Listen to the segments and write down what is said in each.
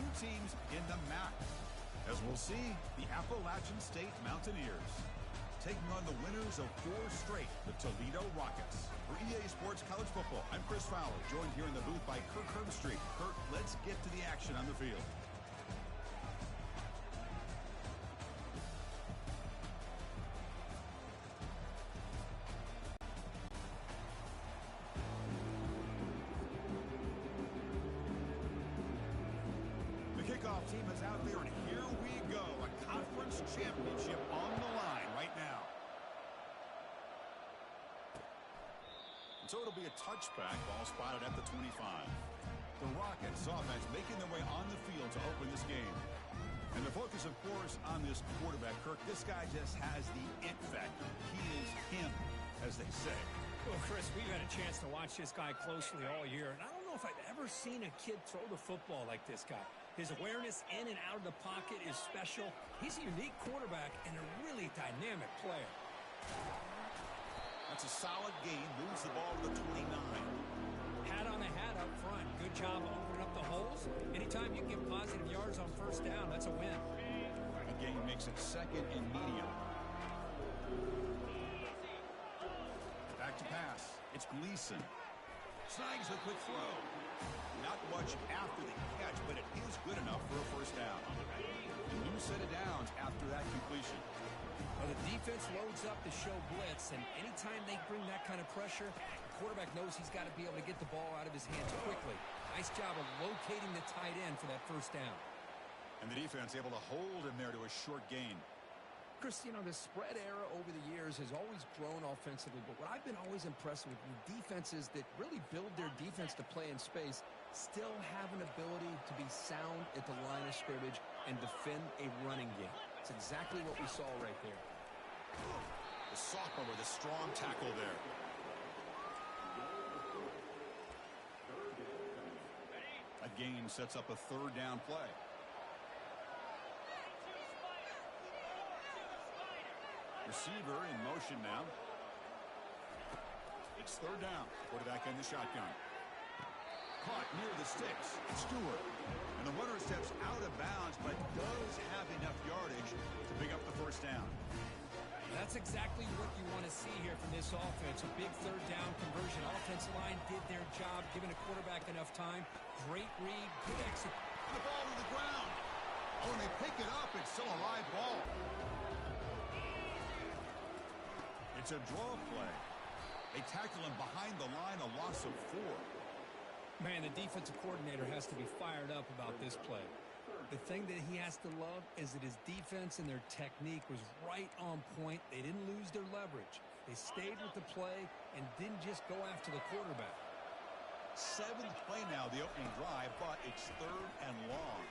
two teams in the MAC. As we'll see, the Appalachian State Mountaineers taking on the winners of 4 straight, the Toledo Rockets. For EA Sports College Football, I'm Chris Fowler, joined here in the booth by Kirk Herbstreit. Kirk, let's get to the action on the field. Kickoff team is out there, and here we go. A conference championship on the line right now. And so it'll be a touchback, ball spotted at the 25. The Rockets offense making their way on the field to open this game. And the focus, of course, on this quarterback, Kirk. This guy just has the it factor. He is him, as they say. Well, Chris, we've had a chance to watch this guy closely all year, and I don't know if I've ever seen a kid throw the football like this guy. His awareness in and out of the pocket is special. He's a unique quarterback and a really dynamic player. That's a solid gain. Moves the ball to the 29. Hat on a hat up front. Good job opening up the holes. Anytime you can get positive yards on first down, that's a win. The gain makes it second and medium. Back to pass. It's Gleason. Snags a quick throw. Not much after the catch, but it is good enough for a first down. A new set of downs after that completion. Well, the defense loads up to show blitz, and anytime they bring that kind of pressure, the quarterback knows he's got to be able to get the ball out of his hands quickly. Nice job of locating the tight end for that first down. And the defense able to hold him there to a short gain. Chris, you know, the spread era over the years has always grown offensively, but what I've been always impressed with defenses that really build their defense to play in space still have an ability to be sound at the line of scrimmage and defend a running game. It's exactly what we saw right there. The sophomore with a strong tackle there. A gain sets up a third down play. Receiver in motion now. It's third down. Quarterback in the shotgun. Caught near the sticks. Stewart. And the runner steps out of bounds, but does have enough yardage to pick up the first down. That's exactly what you want to see here from this offense. A big third down conversion. Offensive line did their job, giving the quarterback enough time. Great read. Good exit. The ball to the ground. Oh, and they pick it up. It's still a live ball. It's a draw play. They tackle him behind the line, a loss of 4. Man, the defensive coordinator has to be fired up about this play. The thing that he has to love is that his defense and their technique was right on point. They didn't lose their leverage. They stayed with the play and didn't just go after the quarterback. 7th play now, the opening drive, but it's third and long.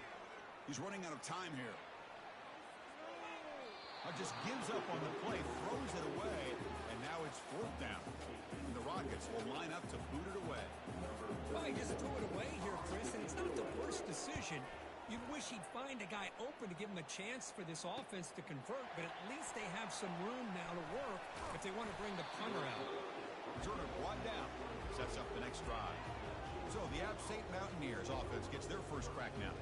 He's running out of time here. Just gives up on the play, throws it away, and now it's 4th down. And the Rockets will line up to boot it away. Well, he just threw it away here, Chris, and it's not the worst decision. You'd wish he'd find a guy open to give him a chance for this offense to convert, but at least they have some room now to work if they want to bring the punter out. Returner brought down, sets up the next drive. So the App State Mountaineers offense gets their first crack now.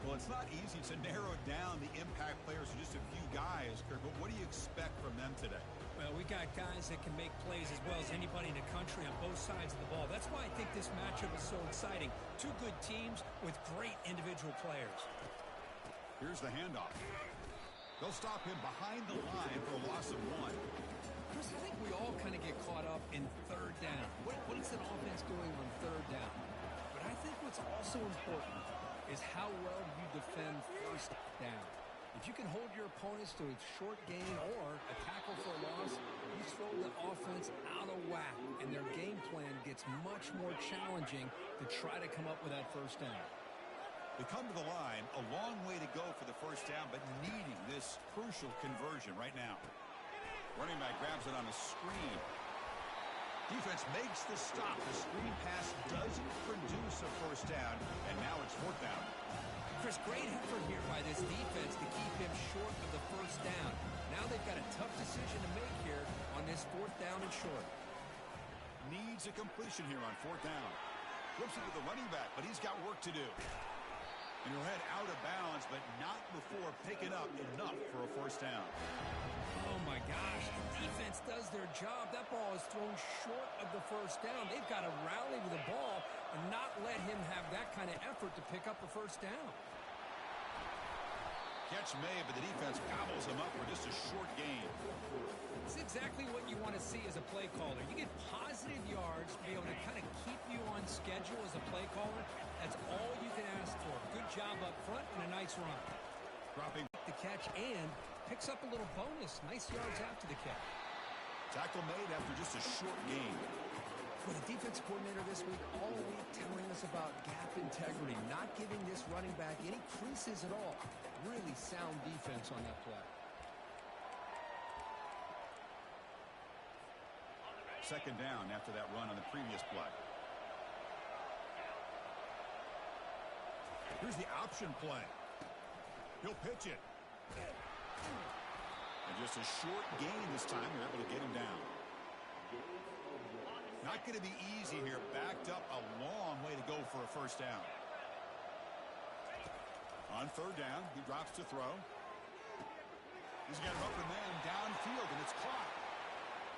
Well, it's not easy to narrow down the impact players to just a few guys, Kirk, but what do you expect from them today? Well, we got guys that can make plays as well as anybody in the country on both sides of the ball. That's why I think this matchup is so exciting. Two good teams with great individual players. Here's the handoff. They'll stop him behind the line for a loss of 1. Chris, I think we all kind of get caught up in third down. What is an offense doing on third down? But I think what's also important is how well you defend first down. If you can hold your opponents to a short gain or a tackle for a loss, you throw the offense out of whack, and their game plan gets much more challenging to try to come up with that first down. They come to the line, a long way to go for the first down, but needing this crucial conversion right now. Running back grabs it on a screen. Defense makes the stop. The screen pass doesn't produce a first down, and now it's 4th down. Chris, great effort here by this defense to keep him short of the first down. Now they've got a tough decision to make here on this 4th down and short. Needs a completion here on 4th down. Flips it to the running back, but he's got work to do. And he'll head out of bounds, but not before picking up enough for a first down. Oh, my gosh. The defense does their job. That ball is thrown short of the first down. They've got to rally to the ball and not let him have that kind of effort to pick up a first down. Catch made, but the defense gobbles him up for just a short gain. It's exactly what you want to see as a play caller. You get positive yards to be able to kind of keep you on schedule as a play caller. That's all you can ask for. Good job up front and a nice run. Dropping the catch and picks up a little bonus. Nice yards after the catch. Tackle made after just a short gain. Well, the defense coordinator this week all week telling us about gap integrity, not giving this running back any creases at all. Really sound defense on that play. Second down after that run on the previous play. Here's the option play. He'll pitch it. And just a short gain this time. They're able to get him down. Not going to be easy here. Backed up a long way to go for a first down. On third down, he drops to throw. He's got an open man downfield, and it's caught.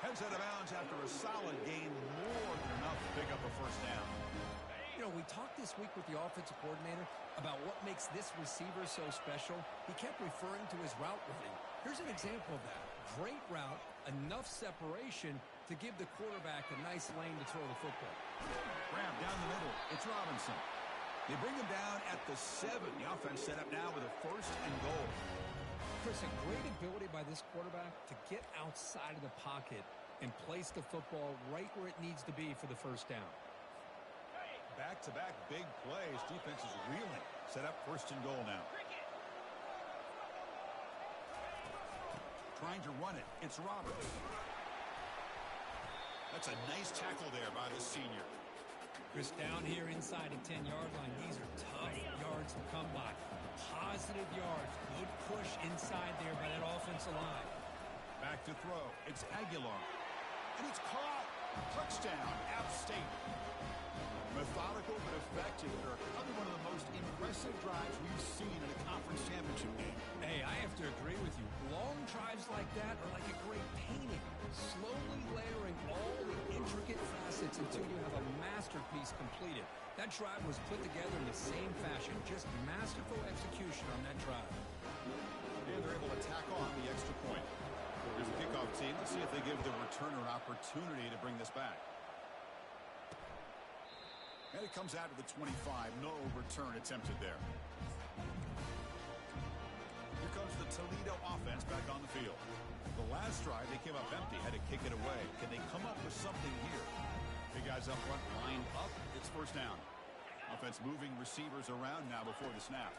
Heads out of bounds after a solid gain, more than enough to pick up a first down. You know, we talked this week with the offensive coordinator about what makes this receiver so special. He kept referring to his route running. Here's an example of that. Great route, enough separation to give the quarterback a nice lane to throw the football. Grab down the middle. It's Robinson. They bring him down at the 7. The offense set up now with a first and goal. Chris, a great ability by this quarterback to get outside of the pocket and place the football right where it needs to be for the first down. Back-to-back big plays. Defense is reeling. Set up first and goal now. Trying to run it. It's Roberts. That's a nice tackle there by the senior. Chris, down here inside the 10-yard line, these are tough yards to come by. Positive yards. Good push inside there by that offensive line. Back to throw. It's Aguilar. And it's caught. Touchdown, App State. Methodical but effective. They're probably one of the most impressive drives we've seen in a conference championship game. Hey, I have to agree with you. Long drives like that are like a great painting. Slowly layering all the intricate facets until you have a masterpiece completed. That drive was put together in the same fashion. Just masterful execution on that drive. And they're able to tack on the extra point. Here's the kickoff team. Let's see if they give the returner an opportunity to bring this back. And it comes out to the 25. No return attempted there. Here comes the Toledo offense back on the field. The last drive, they came up empty, had to kick it away. Can they come up with something here? Big guys up front, lined up. It's first down. Offense moving receivers around now before the snap.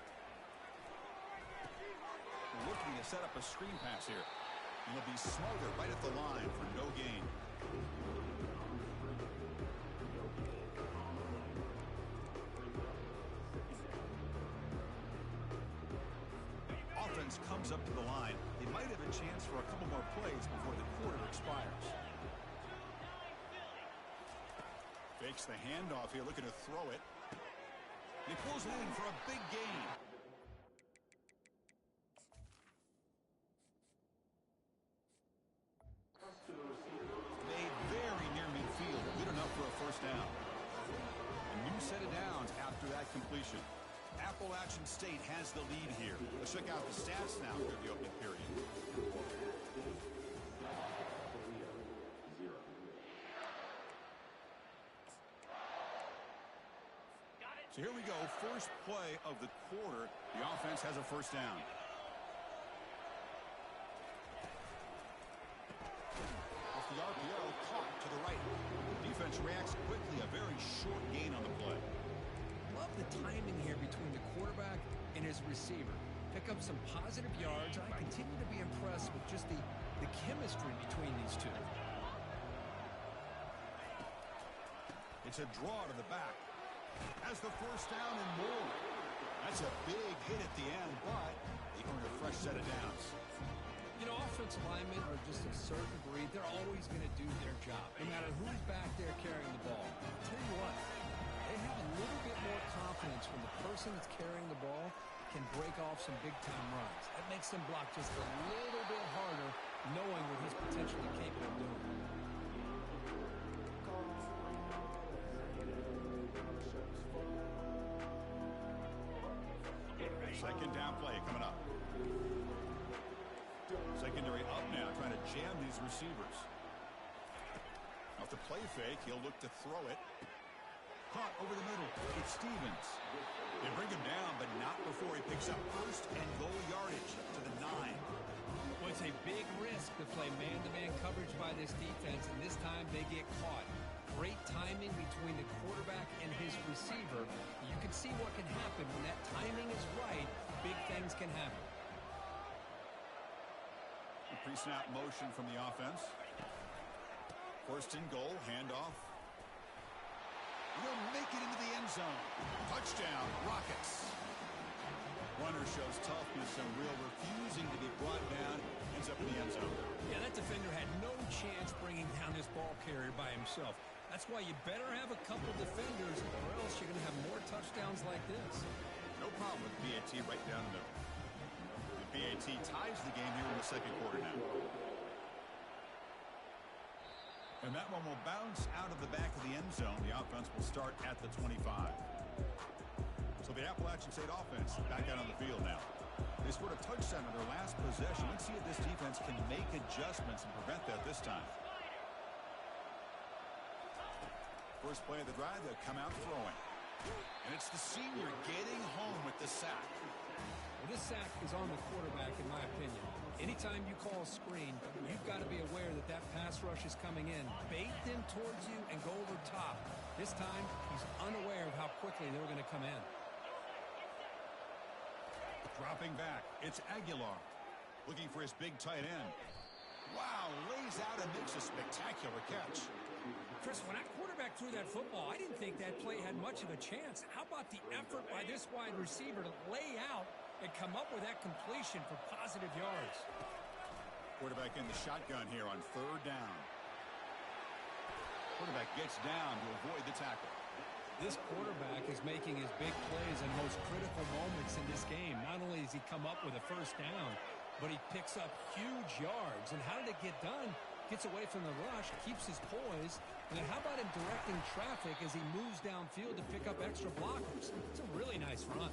They're looking to set up a screen pass here. And they'll be smarter right at the line for no gain. Offense comes up to the line. They might have a chance for a couple more plays before the quarter expires. Fakes the handoff here, looking to throw it. He pulls it in for a big gain. Made very near midfield. Good enough for a first down. A new set of downs after that completion. Appalachian State has the lead here. Let's check out the stats now for the opening period. So here we go. First play of the quarter. The offense has a first down. Off the RPO, caught to the right. The defense reacts quickly. A very short gain on the play. Love the timing here between the quarterback and his receiver. Pick up some positive yards. I continue to be impressed with just the chemistry between these two. It's a draw to the back. Has the first down and more. That's a big hit at the end, but they earn a fresh set of downs. You know, offensive linemen are just a certain breed. They're always going to do their job, no matter who's back there carrying the ball. I'll tell you what, they they have a little bit more confidence when the person that's carrying the ball can break off some big-time runs. That makes them block just a little bit harder, knowing what he's potentially capable of doing. Second down play coming up. Secondary up now, trying to jam these receivers. Off the play fake, he'll look to throw it. Caught over the middle. It's Stevens. They bring him down, but not before he picks up first and goal yardage to the 9. Well, it's a big risk to play man-to-man coverage by this defense, and this time they get caught. Great timing between the quarterback and his receiver. You can see what can happen when that timing is right. Big things can happen. Pre-snap motion from the offense. First and goal, handoff. He'll make it into the end zone. Touchdown, Rockets. Runner shows toughness and real refusing to be brought down. Ends up in the end zone. Yeah, that defender had no chance bringing down this ball carrier by himself. That's why you better have a couple defenders, or else you're going to have more touchdowns like this. No problem with BAT right down the middle. The BAT ties the game here in the second quarter now. And that one will bounce out of the back of the end zone. The offense will start at the 25. So the Appalachian State offense back out on the field now. They scored a touchdown on their last possession. Let's see if this defense can make adjustments and prevent that this time. First play of the drive, they'll come out throwing. And it's the senior getting home with the sack. Well, this sack is on the quarterback, in my opinion. Anytime you call a screen, you've got to be aware that that pass rush is coming in. Bait them towards you and go over top. This time, he's unaware of how quickly they're going to come in. Dropping back, it's Aguilar. Looking for his big tight end. Wow, lays out and makes a spectacular catch. Chris, when that quarterback threw that football, I didn't think that play had much of a chance. How about the effort by this wide receiver to lay out and come up with that completion for positive yards? Quarterback in the shotgun here on third down. Quarterback gets down to avoid the tackle. This quarterback is making his big plays in most critical moments in this game. Not only does he come up with a first down, but he picks up huge yards. And how did it get done? Gets away from the rush, keeps his poise. And then how about him directing traffic as he moves downfield to pick up extra blockers? It's a really nice run.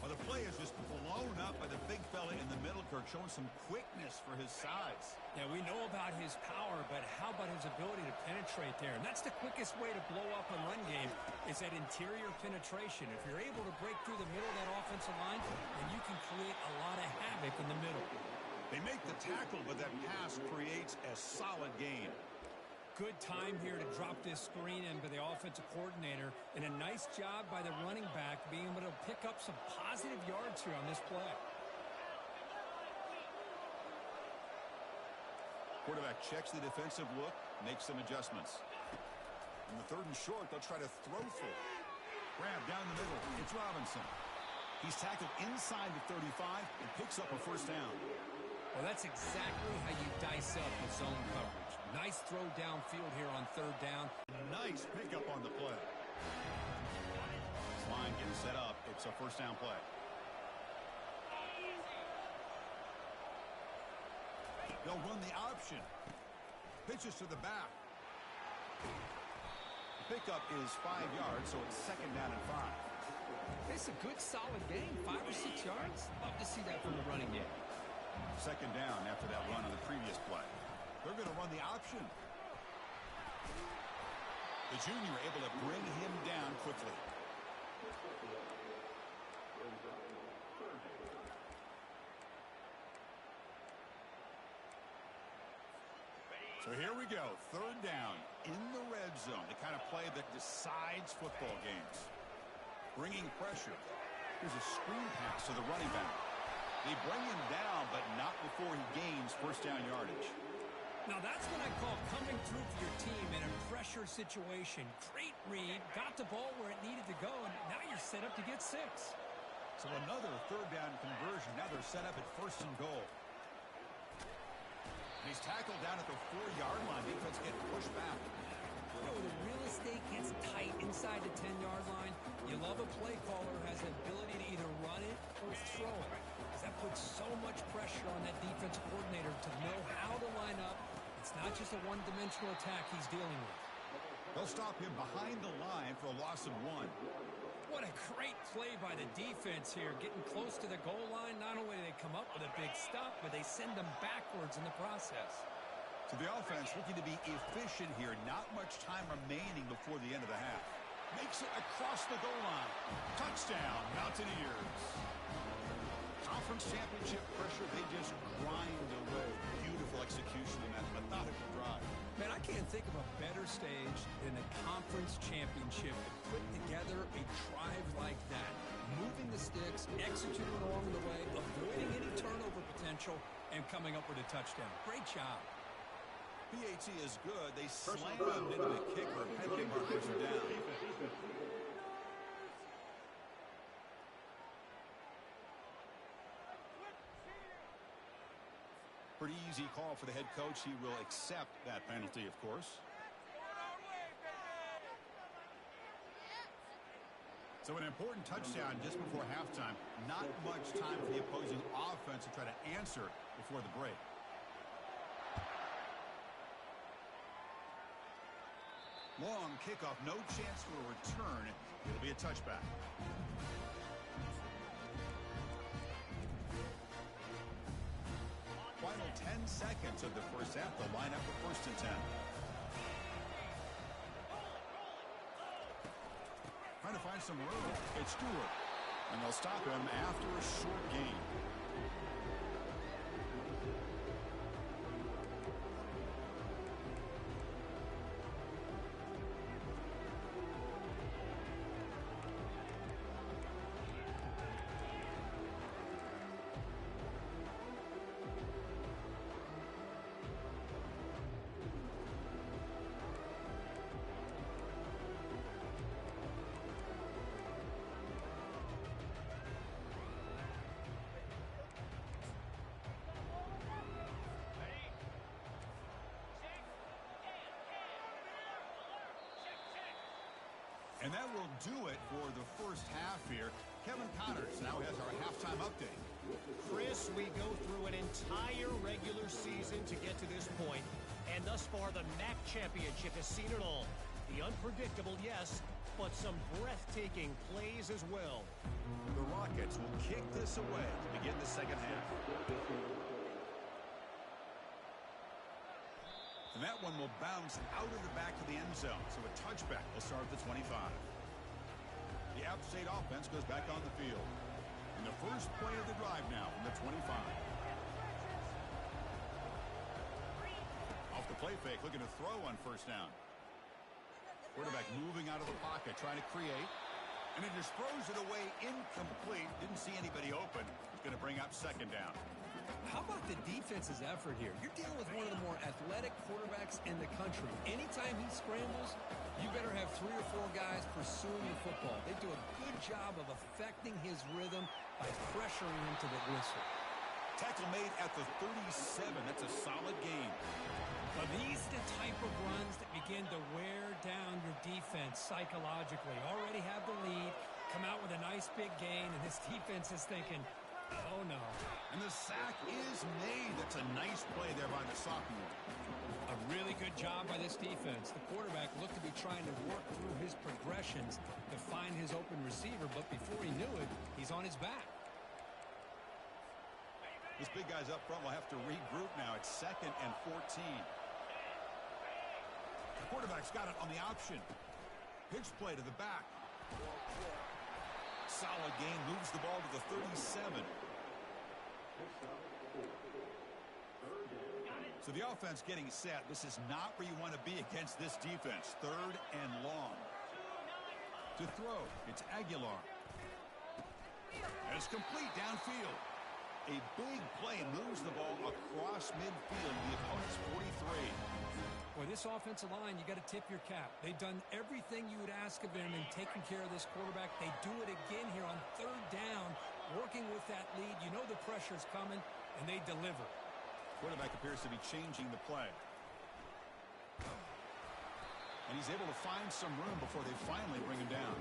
Well, the play is just blown up by the big fella in the middle, Kirk, showing some quickness for his size. Yeah, we know about his power, but how about his ability to penetrate there? And that's the quickest way to blow up a run game is that interior penetration. If you're able to break through the middle of that offensive line, then you can create a lot of havoc in the middle. They make the tackle, but that pass creates a solid gain. Good time here to drop this screen in by the offensive coordinator, and a nice job by the running back being able to pick up some positive yards here on this play. Quarterback checks the defensive look, makes some adjustments. In the third and short, they'll try to throw for it. Grab down the middle. It's Robinson. He's tackled inside the 35 and picks up a first down. Well, that's exactly how you dice up the zone coverage. Nice throw downfield here on third down. Nice pickup on the play. This line getting set up. It's a first down play. They'll run the option. Pitches to the back. The pickup is 5 yards, so it's second down and 5. It's a good, solid game. 5 or 6 yards. Love to see that from the running game. Second down after that run on the previous play. They're going to run the option. The junior able to bring him down quickly. So here we go. Third down in the red zone. The kind of play that decides football games. Bringing pressure. Here's a screen pass to the running back. They bring him down, but not before he gains first down yardage. Now that's what I call coming through for your team in a pressure situation. Great read, got the ball where it needed to go, and now you're set up to get 6. So another third down conversion. Now they're set up at first and goal. He's tackled down at the 4-yard line. Defense getting pushed back. You know, when the real estate gets tight inside the 10-yard line, you love a play caller who has the ability to either run it or throw it. Because that puts so much pressure on that defensive coordinator to know how to line up. It's not just a one-dimensional attack he's dealing with. They'll stop him behind the line for a loss of 1. What a great play by the defense here. Getting close to the goal line, not only do they come up with a big stop, but they send them backwards in the process. So the offense looking to be efficient here. Not much time remaining before the end of the half. Makes it across the goal line. Touchdown, Mountaineers. Conference championship pressure, they just grind away. Beautiful execution in that methodical drive. Man, I can't think of a better stage than the conference championship to put together a drive like that. Moving the sticks, executing along the way, avoiding any turnover potential, and coming up with a touchdown. Great job. PAT is good. They slam him into the kicker. Penalty markers are down. Pretty easy call for the head coach. He will accept that penalty, of course. So an important touchdown just before halftime. Not much time for the opposing offense to try to answer before the break. Long kickoff, no chance for a return. It'll be a touchback. Final 10 seconds of the first half. They'll line up for 1st and 10. Trying to find some room. It's Stewart. And they'll stop him after a short gain. And that will do it for the first half here. Kevin Connors now has our halftime update. Chris, we go through an entire regular season to get to this point, and thus far the MAC championship has seen it all. The unpredictable, yes, but some breathtaking plays as well. The Rockets will kick this away to begin the second half. And that one will bounce out of the back of the end zone. So a touchback will start at the 25. The App State offense goes back on the field. In the first play of the drive now from the 25. Off the play fake, looking to throw on 1st down. Quarterback moving out of the pocket, trying to create. And he just throws it away incomplete. Didn't see anybody open. It's going to bring up 2nd down. How about the defense's effort here? You're dealing with one of the more athletic quarterbacks in the country. Anytime he scrambles, you better have 3 or 4 guys pursuing the football. They do a good job of affecting his rhythm by pressuring him to the whistle. Tackle made at the 37. That's a solid gain. But these are the type of runs that begin to wear down your defense psychologically. Already have the lead, come out with a nice big gain, and this defense is thinking, oh no. And the sack is made. That's a nice play there by the sophomore. A really good job by this defense. The quarterback looked to be trying to work through his progressions to find his open receiver, but before he knew it, he's on his back. This big guy's up front will have to regroup now. It's 2nd and 14. The quarterback's got it on the option. Pitch play to the back. Solid gain, moves the ball to the 37. So the offense getting set. This is not where you want to be against this defense. 3rd and long. To throw, it's Aguilar. And it's complete downfield. A big play moves the ball across midfield to the opponent's 43. Boy, this offensive line, you got to tip your cap. They've done everything you would ask of them in taking care of this quarterback. They do it again here on 3rd down, working with that lead. You know the pressure's coming, and they deliver. Quarterback appears to be changing the play. And he's able to find some room before they finally bring him down.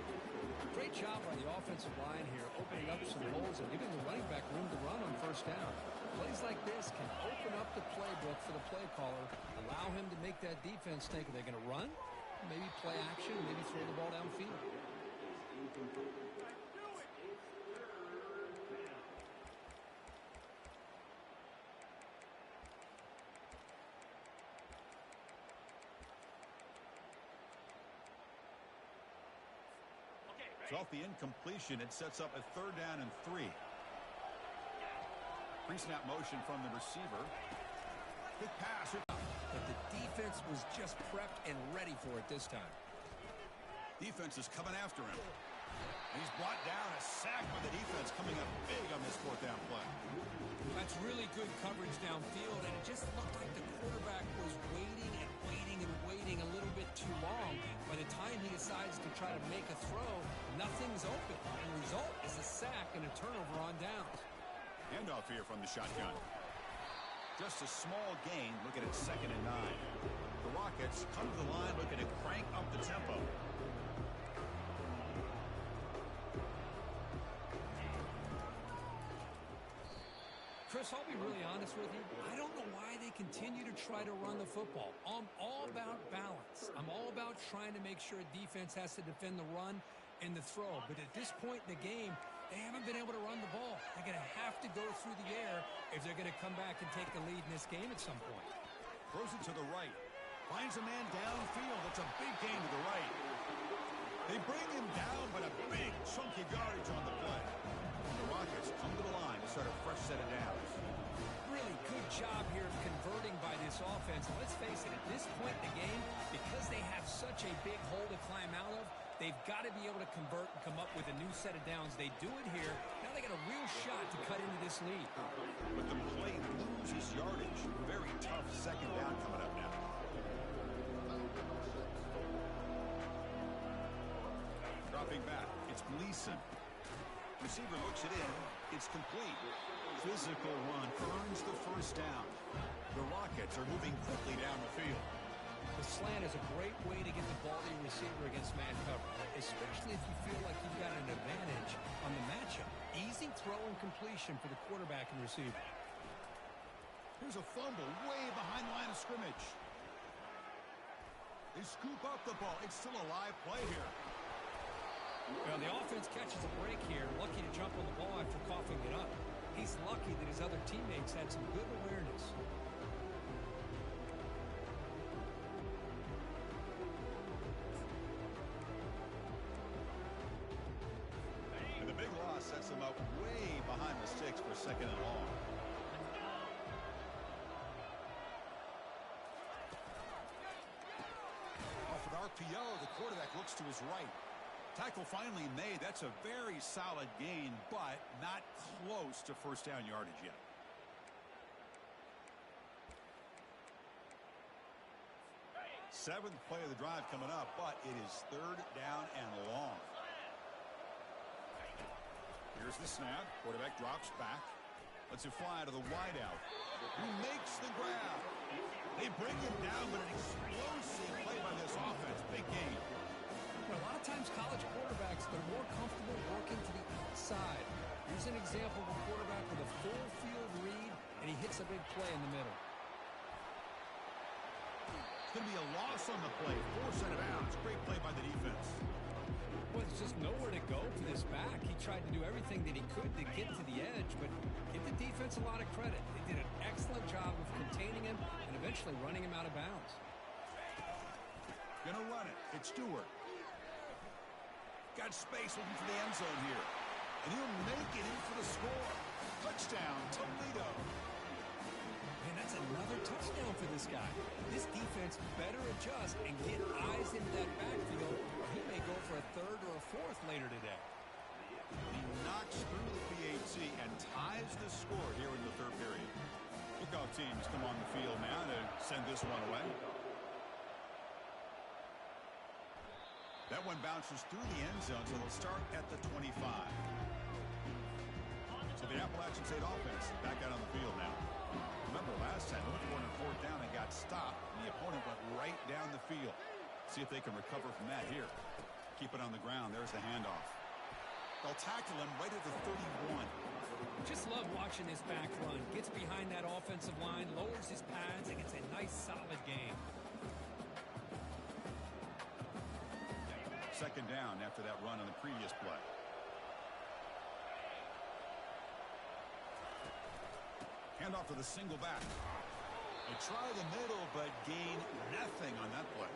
Great job by the offensive line here, opening up some holes and giving the running back room to run on first down. Plays like this can open up the playbook for the play caller, allow him to make that defense think, are they going to run? Maybe play action, maybe throw the ball downfield. So off the incompletion, it sets up a 3rd down and 3. Pre-snap motion from the receiver. Quick pass. But the defense was just prepped and ready for it this time. Defense is coming after him. And he's brought down, a sack by the defense coming up big on this 4th down play. That's really good coverage downfield, and it just looked like the quarterback was waiting and waiting and waiting a little bit too long. By the time he decides to try to make a throw, nothing's open. The result is a sack and a turnover on downs. Handoff here from the shotgun. Just a small gain, looking at 2nd and 9. The Rockets come to the line looking to crank up the tempo. Chris, I'll be really honest with you. I don't know why they continue to try to run the football. I'm all about balance. I'm all about trying to make sure a defense has to defend the run and the throw. But at this point in the game, they haven't been able to run the ball. They're going to have to go through the air if they're going to come back and take the lead in this game at some point. Throws it to the right. Finds a man downfield. It's a big gain to the right. They bring him down, but a big chunky yardage on the play. The Rockets come to the line to start a fresh set of downs. Really good job here of converting by this offense. And let's face it, at this point in the game, because they have such a big hole to climb out of, they've got to be able to convert and come up with a new set of downs. They do it here. Now they got a real shot to cut into this lead. But the play loses yardage. Very tough 2nd down coming up now. Dropping back, it's Gleason. Receiver looks it in. It's complete. Physical run earns the 1st down. The Rockets are moving quickly down the field. The slant is a great way to get the ball to your receiver against man cover, especially if you feel like you've got an advantage on the matchup. Easy throw and completion for the quarterback and receiver. Here's a fumble way behind the line of scrimmage. They scoop up the ball. It's still a live play here. Well, the offense catches a break here, lucky to jump on the ball after coughing it up. He's lucky that his other teammates had some good awareness. And the big loss sets them up way behind the sticks for 2nd and long. Off with RPO, the quarterback looks to his right. Tackle finally made. That's a very solid gain, but not close to 1st down yardage yet. Seventh play of the drive coming up, but it is 3rd down and long. Here's the snap. Quarterback drops back. Lets it fly to the wideout. Who makes the grab? They bring him down, but an explosive play by this offense. Big gain. Well, a lot of times college quarterbacks, they're more comfortable working to the outside. Here's an example of a quarterback with a full field read, and he hits a big play in the middle. It's going to be a loss on the play. 4 set of bounds. Great play by the defense. Well, there's just nowhere to go for this back. He tried to do everything that he could to get to the edge, but give the defense a lot of credit. They did an excellent job of containing him and eventually running him out of bounds. Going to run it. It's Stewart. Got space looking for the end zone here. And he'll make it in for the score. Touchdown, Toledo. Man, that's another touchdown for this guy. This defense better adjust and get eyes into that backfield, or he may go for a 3rd or a 4th later today. He knocks through the PAT and ties the score here in the 3rd period. Kickoff teams come on the field now to send this one away. That one bounces through the end zone, so they'll start at the 25. So the Appalachian State offense back out on the field now. Remember last time, they went for 4th down and got stopped, and the opponent went right down the field. See if they can recover from that here. Keep it on the ground. There's the handoff. They'll tackle him right at the 31. Just love watching this back run. Gets behind that offensive line, lowers his pads, and gets a nice, solid game. Second down after that run on the previous play. Handoff to the single back. They try the middle, but gain nothing on that play.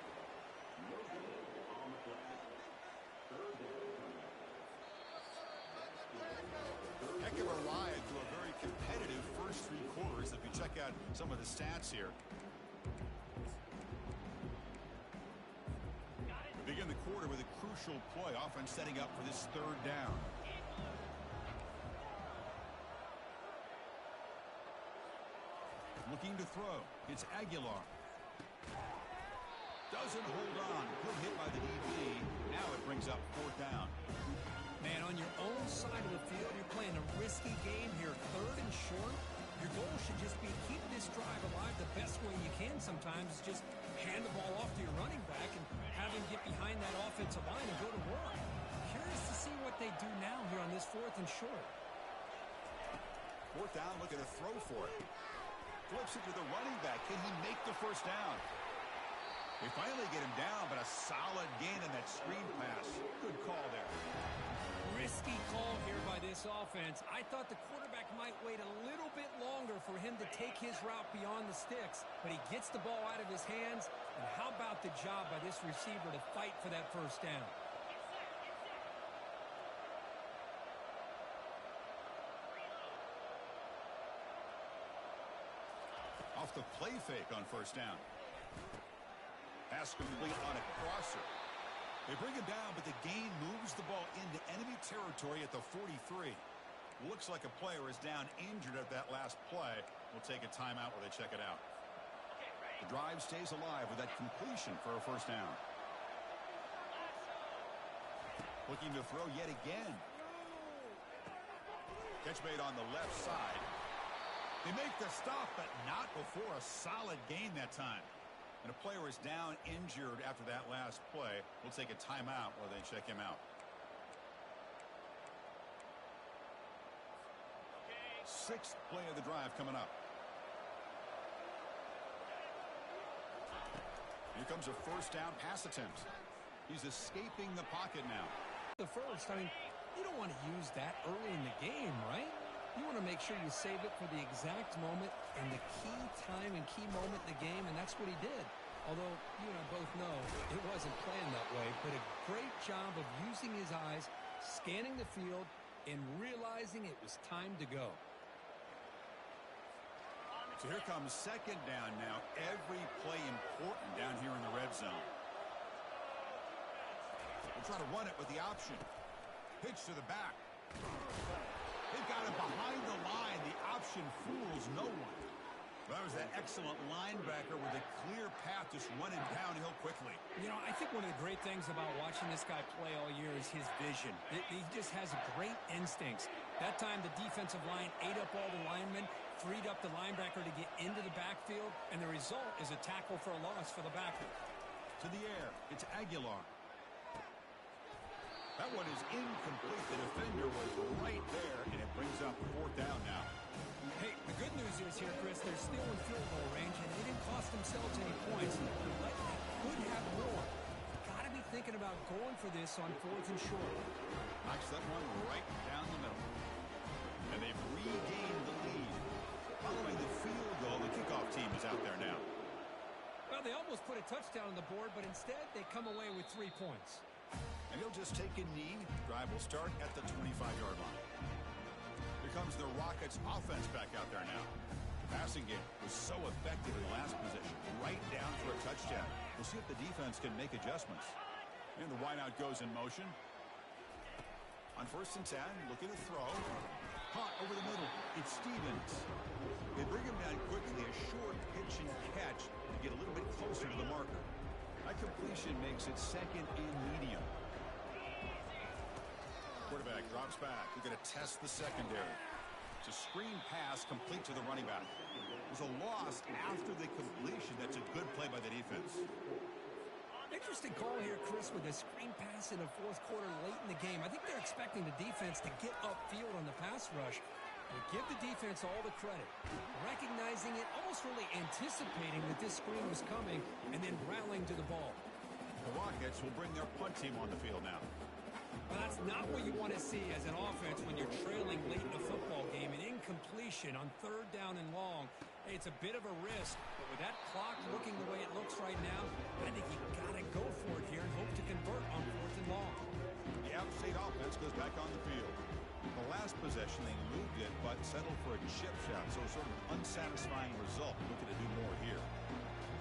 Heck of a ride through a very competitive first 3 quarters if you check out some of the stats here. Begin the quarter with a crucial play. Offense setting up for this third down. Looking to throw. It's Aguilar. Doesn't hold on. Good hit by the DB. Now it brings up 4th down. Man, on your own side of the field, you're playing a risky game here. 3rd and short. Your goal should just be keep this drive alive the best way you can sometimes is just hand the ball off to your running back and have him get behind that offensive line and go to work. Curious to see what they do now here on this 4th and short. 4th down, looking to throw for it. Flips it to the running back. Can he make the first down? They finally get him down, but a solid gain in that screen pass. Good call there. Risky call here by this offense. I thought the quarterback might wait a little bit longer for him to take his route beyond the sticks, but he gets the ball out of his hands. And how about the job by this receiver to fight for that first down? Off the play fake on first down. Pass complete on a crosser. They bring him down, but the gain moves the ball into enemy territory at the 43. Looks like a player is down injured at that last play. We'll take a timeout while they check it out. The drive stays alive with that completion for a first down. Looking to throw yet again. Catch made on the left side. They make the stop, but not before a solid gain that time. And a player is down injured after that last play. We'll take a timeout while they check him out. 6th play of the drive coming up. Here comes a first down pass attempt. He's escaping the pocket now. The first, I mean, you don't want to use that early in the game, right? You want to make sure you save it for the exact moment and the key time and key moment in the game, and that's what he did. Although, you and I both know it wasn't planned that way, but a great job of using his eyes, scanning the field, and realizing it was time to go. So here comes second down now. Every play important down here in the red zone. We'll try to run it with the option. Pitch to the back. They've got him behind the line. The option fools no one. That was that excellent linebacker with a clear path just running downhill quickly. You know, I think one of the great things about watching this guy play all year is his vision. He just has great instincts. That time the defensive line ate up all the linemen, freed up the linebacker to get into the backfield, and the result is a tackle for a loss for the backer. To the air, it's Aguilar. That one is incomplete. The defender was right there, and it brings up 4th down now. Hey, the good news is here, Chris, they're still in field goal range, and they didn't cost themselves any points, but they could have more. Got to be thinking about going for this on 4th and short. Knocks that one right down the middle. And they've regained the lead. Following the field goal, the kickoff team is out there now. Well, they almost put a touchdown on the board, but instead they come away with 3 points. And he'll just take a knee. Drive will start at the 25-yard line. Here comes the Rockets offense back out there now. The passing game was so effective in the last position. Right down for a touchdown. We'll see if the defense can make adjustments. And the wideout goes in motion. On 1st and 10, looking to throw. Caught over the middle. It's Stevens. They bring him down quickly. A short pitch and catch to get a little bit closer to the marker. That completion makes it 2nd and medium. Quarterback drops back. They're going to test the secondary. It's a screen pass complete to the running back. It was a loss after the completion. That's a good play by the defense. Interesting call here, Chris, with a screen pass in the fourth quarter late in the game. I think they're expecting the defense to get upfield on the pass rush. But give the defense all the credit. Recognizing it, almost really anticipating that this screen was coming, and then rallying to the ball. The Rockets will bring their punt team on the field now. Well, that's not what you want to see as an offense when you're trailing late in a football game. An incompletion on third down and long. Hey, it's a bit of a risk, but with that clock looking the way it looks right now, I think you got to go for it here and hope to convert on fourth and long. The App State offense goes back on the field. The last possession, they moved it, but settled for a chip shot, so sort of unsatisfying result. Looking to do more here.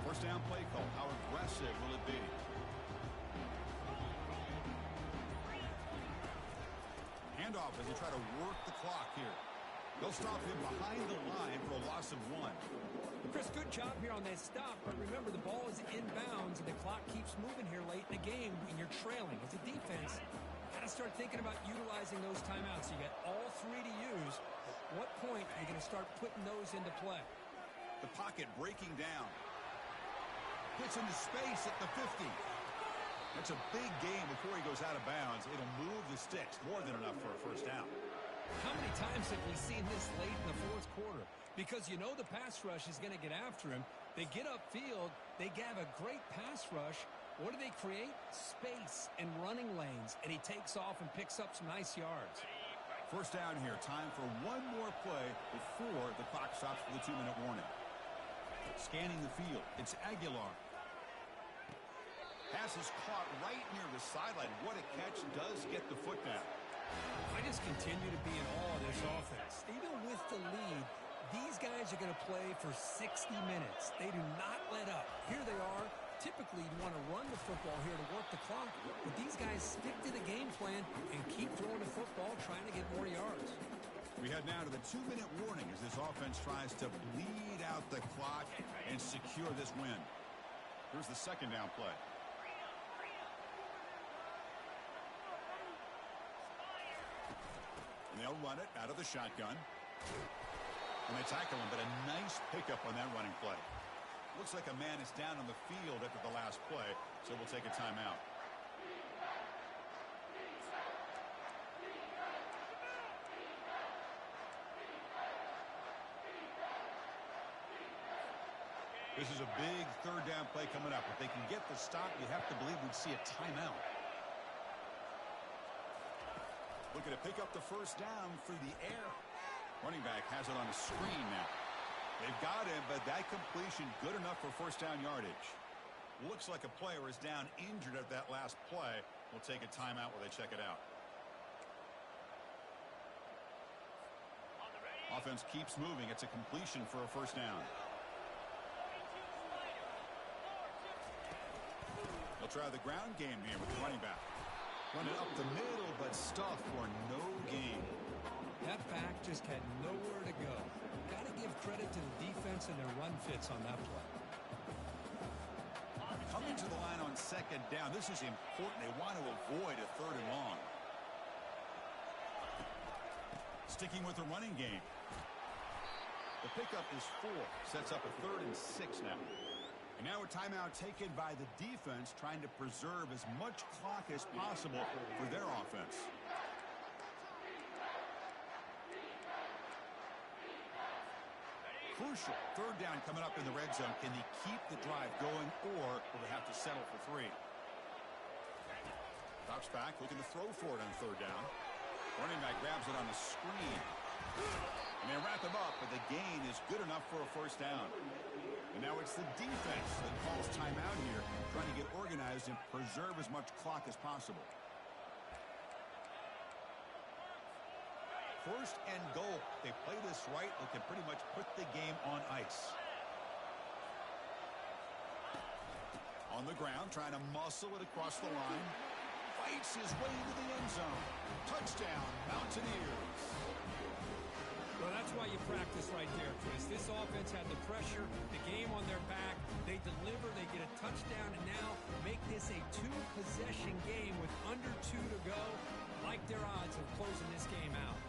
First down play call. How aggressive will it be? Handoff as they try to work the clock here. They'll stop him behind the line for a loss of 1. Chris, good job here on that stop, but remember the ball is inbounds and the clock keeps moving here late in the game and you're trailing. As a defense, you got to start thinking about utilizing those timeouts. You got all 3 to use. At what point are you going to start putting those into play? The pocket breaking down. Gets into space at the 50. That's a big game before he goes out of bounds. It'll move the sticks. More than enough for a first down. How many times have we seen this late in the fourth quarter? Because you know the pass rush is going to get after him. They get upfield. They have a great pass rush. What do they create? Space and running lanes. And he takes off and picks up some nice yards. First down here. Time for one more play before the clock stops for the 2-minute warning. Scanning the field. It's Aguilar. Pass is caught right near the sideline. What a catch. Does get the foot down. I just continue to be in awe of this offense. Even with the lead, these guys are going to play for 60 minutes. They do not let up. Here they are. Typically, you want to run the football here to work the clock, but these guys stick to the game plan and keep throwing the football, trying to get more yards. We head now to the 2-minute warning as this offense tries to bleed out the clock and secure this win. Here's the second down play. And they'll run it out of the shotgun. And they tackle him, but a nice pickup on that running play. Looks like a man is down on the field after the last play, so we'll take a timeout. This is a big third down play coming up. If they can get the stop, you have to believe we'd see a timeout. Looking to pick up the first down through the air. Running back has it on a screen now. They've got him, but that completion good enough for first down yardage. Looks like a player is down injured at that last play. We'll take a timeout while they check it out. Offense keeps moving. It's a completion for a first down. They'll try the ground game here with the running back. Running up the middle, but stuffed for no gain. That back just had nowhere to go. Got to give credit to the defense and their run fits on that play. Coming to the line on second down. This is important. They want to avoid a third and long. Sticking with the running game. The pickup is 4. Sets up a 3rd and 6 now. And now a timeout taken by the defense, trying to preserve as much clock as possible for their offense. Crucial. Third down coming up in the red zone. Can they keep the drive going, or will they have to settle for 3? Drops back, looking to throw for it on third down. Running back grabs it on the screen. And they wrap him up, but the gain is good enough for a first down. And now it's the defense that calls timeout here, trying to get organized and preserve as much clock as possible. First and goal. They play this right, they can pretty much put the game on ice. On the ground, trying to muscle it across the line. Fights his way into the end zone. Touchdown, Mountaineers. Well, that's why you practice right there, Chris. This offense had the pressure, the game on their back. They deliver, they get a touchdown, and now make this a 2-possession game with under 2 to go. Like their odds of closing this game out.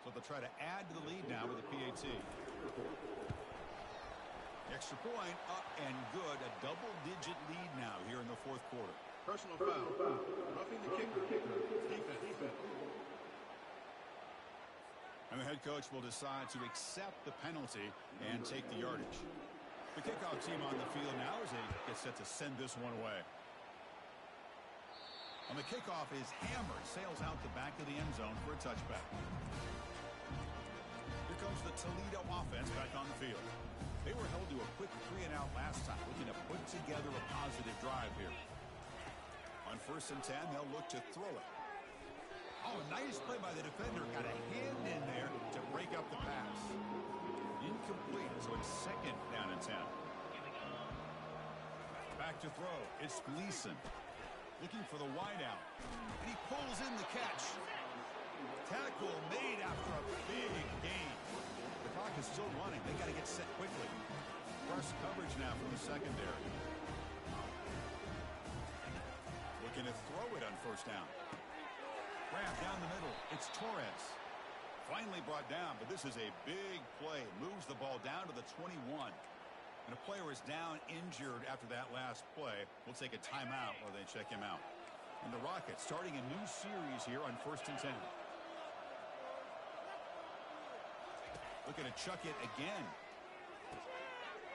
So they'll try to add to the lead now with a PAT. Extra point up and good. A double-digit lead now here in the fourth quarter. Personal foul. Roughing the kicker. Defense. And the head coach will decide to accept the penalty and take the yardage. The kickoff team on the field now as they get set to send this one away. And the kickoff is hammered, sails out the back of the end zone for a touchback. Here comes the Toledo offense back on the field. They were held to a quick 3-and-out last time, looking to put together a positive drive here. On 1st and 10, they'll look to throw it. Oh, nice play by the defender. Got a hand in there to break up the pass. Incomplete, so it's 2nd down and 10. Back to throw. It's Gleason. Looking for the wideout. And he pulls in the catch. Tackle made after a big gain. The clock is still running. They got to get set quickly. Press coverage now from the secondary. Looking to throw it on 1st down. Grab down the middle. It's Torres. Finally brought down, but this is a big play. Moves the ball down to the 21. And a player is down injured after that last play. We'll take a timeout while they check him out. And the Rockets starting a new series here on 1st and 10. Looking to chuck it again.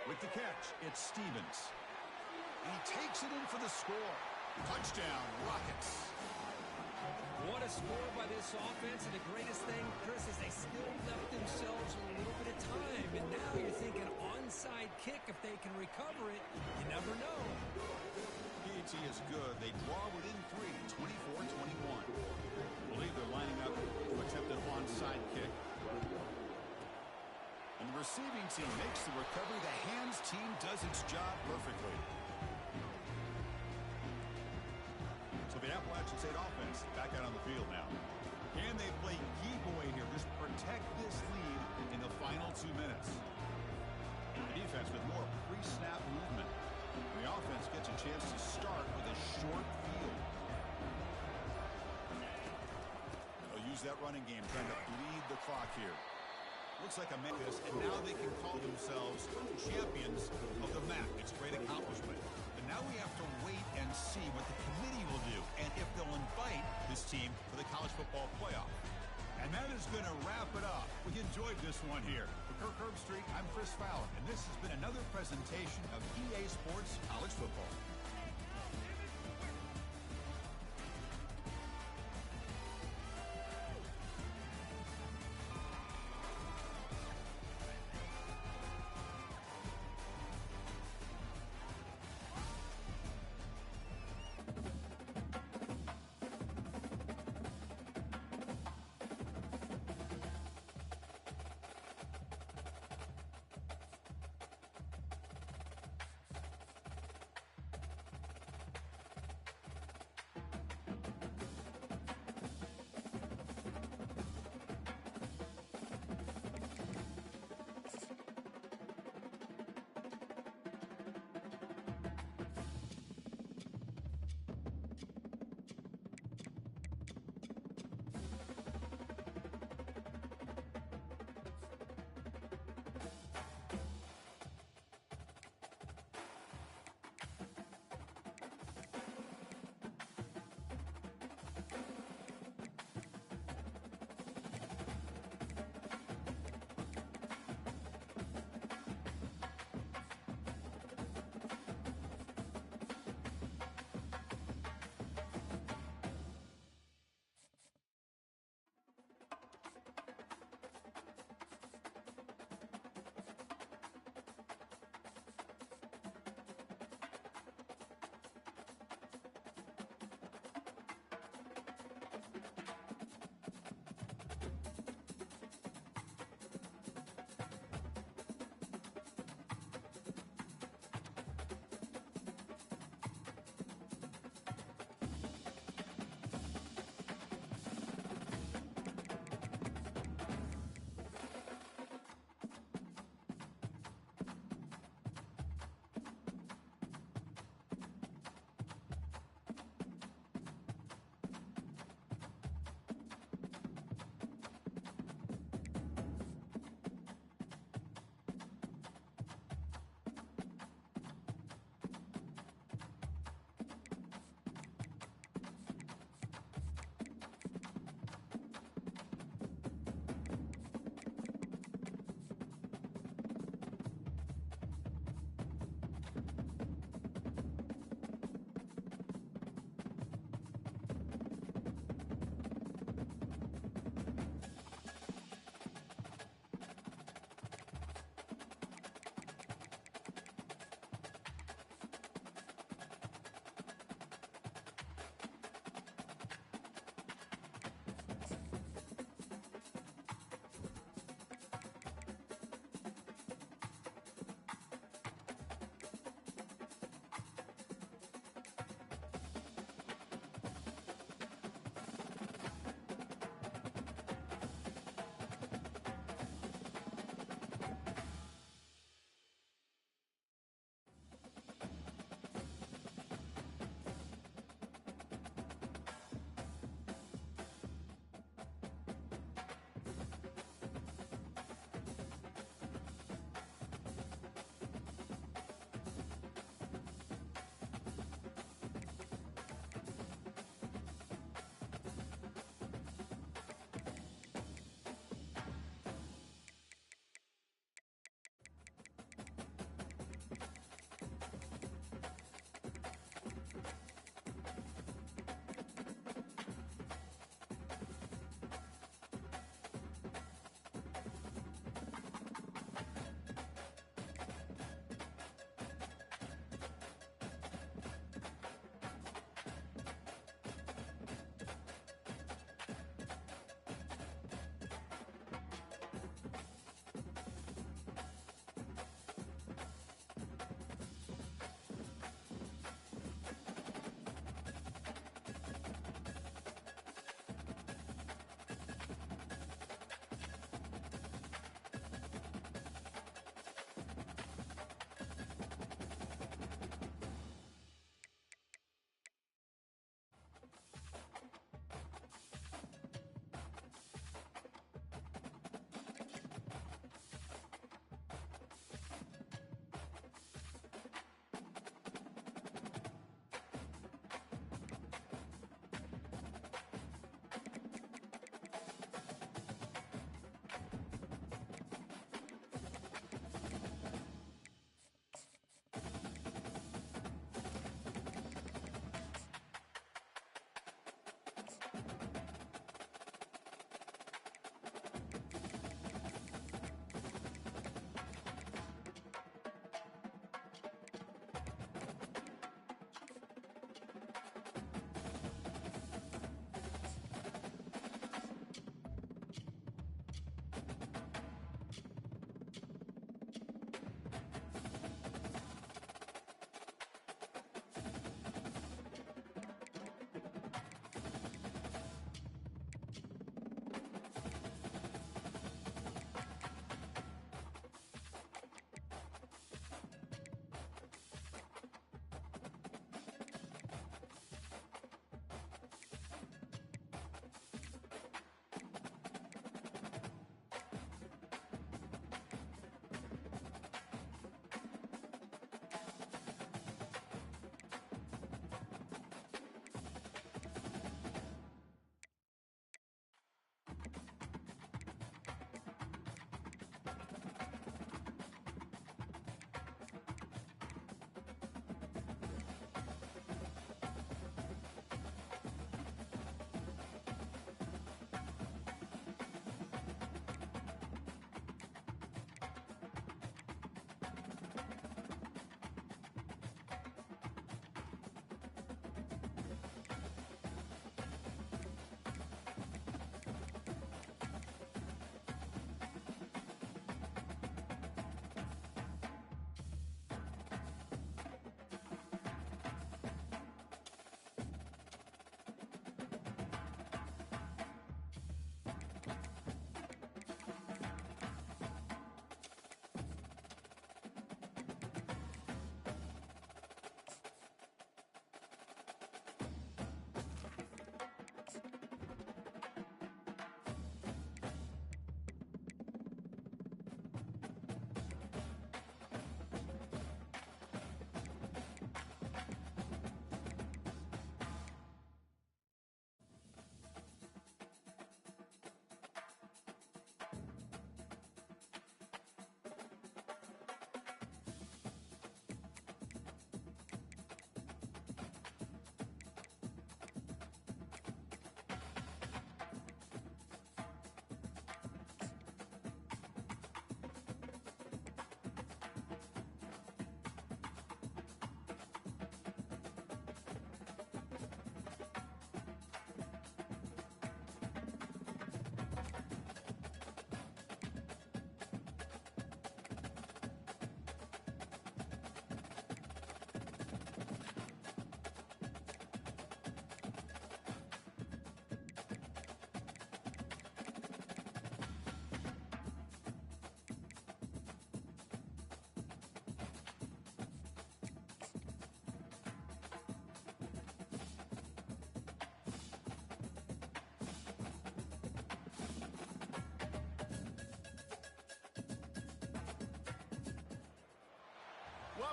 With the catch, it's Stevens. And he takes it in for the score. Touchdown, Rockets. What a score by this offense, and the greatest thing, Chris, is they still left themselves a little bit of time, and now you're thinking onside kick. If they can recover it, you never know. PAT is good. They draw within 3, 24-21. Believe they're lining up to attempt an onside kick. And the receiving team makes the recovery. The hands team does its job perfectly. So the Appalachian State offense back out on the field now. And they play keep away here. Just protect this lead in the final 2 minutes. The defense with more pre-snap movement. And the offense gets a chance to start with a short field. They'll use that running game, trying to bleed the clock here. Looks like a Memphis, and now they can call themselves champions of the MAC. It's a great accomplishment. But now we have to wait and see what the committee will do and if they'll invite this team for the college football playoff. And that is going to wrap it up. We enjoyed this one here. For Kirk Herbstreit, I'm Chris Fowler, and this has been another presentation of EA Sports College Football.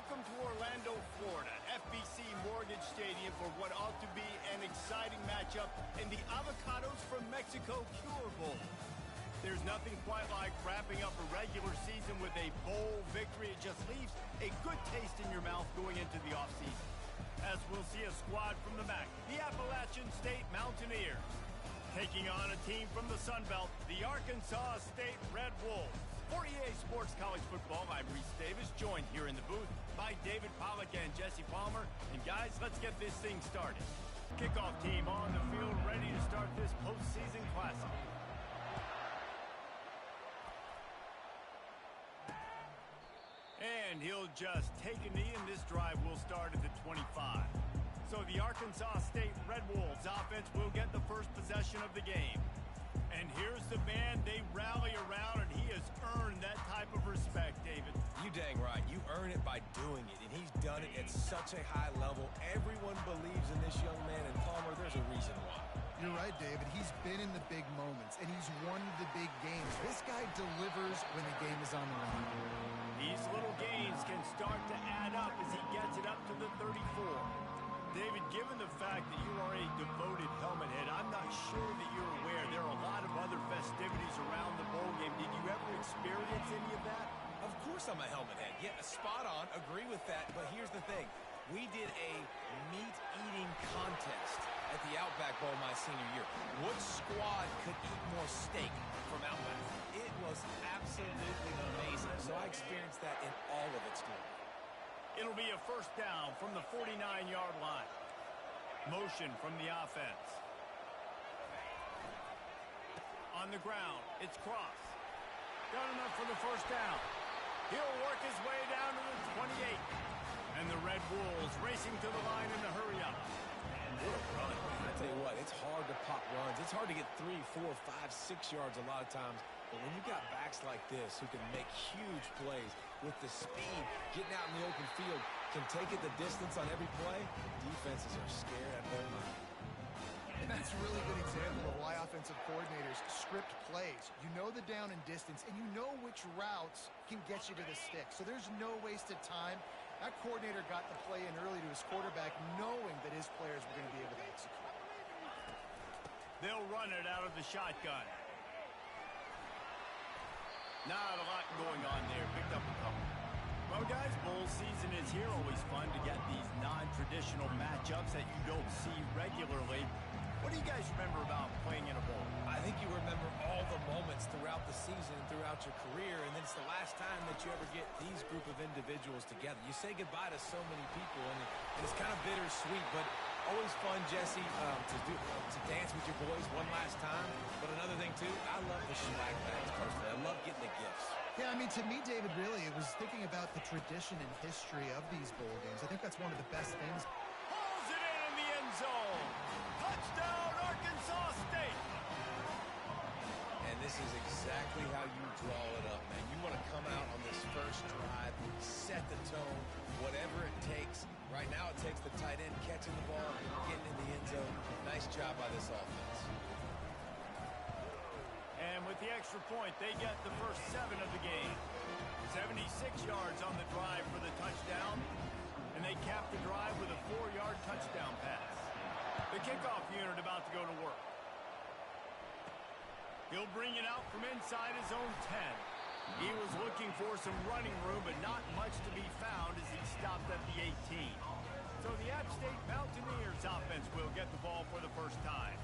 Welcome to Orlando, Florida, FBC Mortgage Stadium for what ought to be an exciting matchup in the Avocados from Mexico Cure Bowl. There's nothing quite like wrapping up a regular season with a bowl victory. It just leaves a good taste in your mouth going into the offseason. As we'll see a squad from the MAC, the Appalachian State Mountaineers, taking on a team from the Sun Belt, the Arkansas State Red Wolves. For EA Sports College Football, I'm Reese Davis, joined here in the booth by David Pollack and Jesse Palmer. And guys, let's get this thing started. Kickoff team on the field, ready to start this postseason classic. And he'll just take a knee, and this drive will start at the 25. So the Arkansas State Red Wolves offense will get the first possession of the game. And here's the man they rally around, and he has earned that type of respect, David. You dang right. You earn it by doing it, and he's done it at such a high level. Everyone believes in this young man, and Palmer, there's a reason why. You're right, David. He's been in the big moments, and he's won the big games. This guy delivers when the game is on the line. These little gains can start to add up as he gets it up to the 34. David, given the fact that you are a devoted helmet head, I'm not sure that you're aware there are a lot of other festivities around the bowl game. Did you ever experience any of that? Of course I'm a helmet head. Yeah, spot on. Agree with that. But here's the thing. We did a meat-eating contest at the Outback Bowl my senior year. What squad could eat more steak from Outback? It was absolutely amazing. So I experienced that in all of its glory. It'll be a first down from the 49-yard line. Motion from the offense. On the ground, it's Cross. Got enough for the first down. He'll work his way down to the 28. And the Red Wolves racing to the line in a hurry up. What a run, man. I tell you what, it's hard to pop runs. It's hard to get 3, 4, 5, 6 yards a lot of times. But when you got backs like this who can make huge plays with the speed, getting out in the open field, can take it the distance on every play, defenses are scared out of their mind. And that's a really good example of why offensive coordinators script plays. You know the down and distance, and you know which routes can get you to the stick. So there's no wasted time. That coordinator got the play in early to his quarterback, knowing that his players were going to be able to execute. They'll run it out of the shotgun. Not a lot going on there. Picked up a couple. Well, guys, bowl season is here. Always fun to get these non-traditional matchups that you don't see regularly. What do you guys remember about playing in a bowl? I think you remember all the moments throughout the season and throughout your career, and then it's the last time that you ever get these group of individuals together. You say goodbye to so many people, and it's kind of bittersweet, but always fun, Jesse, to dance with your boys one last time. But another thing, too, I love the swag bags, personally. I love getting the gifts. Yeah, I mean, to me, David, really, it was thinking about the tradition and history of these bowl games. I think that's one of the best things. Hauls it in the end zone. Touchdown, Arkansas State. And this is exactly how you draw it up, man. You want to come out on this first drive, set the tone, whatever it takes. Right now it takes the tight end catching the ball, getting in the end zone. Nice job by this offense. And with the extra point, they get the first 7 of the game. 76 yards on the drive for the touchdown. And they cap the drive with a 4-yard touchdown pass. The kickoff unit about to go to work. He'll bring it out from inside his own 10. He was looking for some running room, but not much to be found as he stopped at the 18. So the App State Mountaineers offense will get the ball for the first time.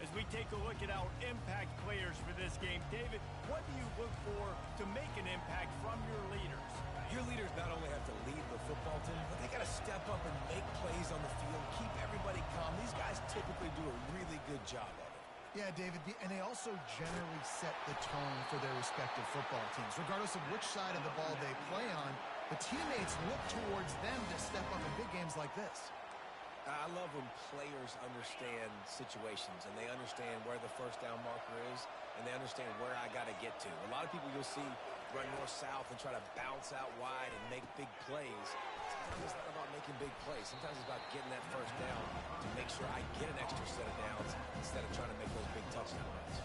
As we take a look at our impact players for this game, David, what do you look for to make an impact from your leaders? Your leaders not only have to lead the football team, but they got to step up and make plays on the field, keep everybody calm. These guys typically do a really good job of it. Yeah, David, and they also generally set the tone for their respective football teams. Regardless of which side of the ball they play on, the teammates look towards them to step up in big games like this. I love when players understand situations and they understand where the first down marker is and they understand where I got to get to. A lot of people you'll see run north-south and try to bounce out wide and make big plays. Sometimes it's not about making big plays. Sometimes it's about getting that first down to make sure I get an extra set of downs instead of trying to make those big touchdown runs.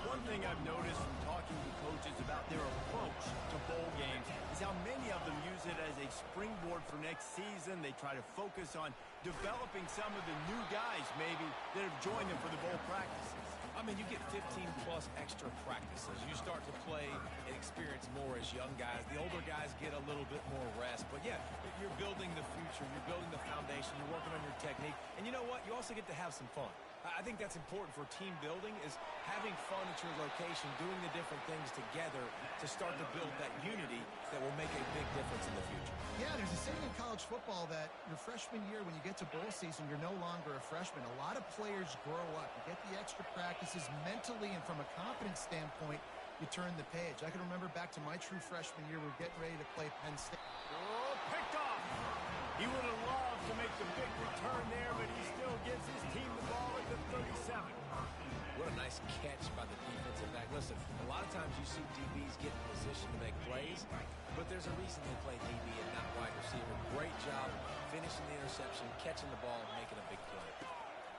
One thing I've noticed from talking talking to coaches about their approach to bowl games is how many of them use it as a springboard for next season. They try to focus on developing some of the new guys, maybe, that have joined them for the bowl practices. I mean, you get 15-plus extra practices. You start to play and experience more as young guys. The older guys get a little bit more rest. But, yeah, you're building the future. You're building the foundation. You're working on your technique. And you know what? You also get to have some fun. I think that's important for team building, is having fun at your location, doing the different things together to start to build that unity that will make a big difference in the future. Yeah, there's a saying in college football that your freshman year, when you get to bowl season, you're no longer a freshman. A lot of players grow up. You get the extra practices mentally, and from a confidence standpoint, you turn the page. I can remember back to my true freshman year, we're getting ready to play Penn State. Oh, picked off. He would have loved to make the big return there, but he still gives his team the ball at the 37. What a nice catch by the defensive back. Listen, a lot of times you see DBs get in position to make plays, but there's a reason they play DB and not wide receiver. Great job finishing the interception, catching the ball, and making a big play.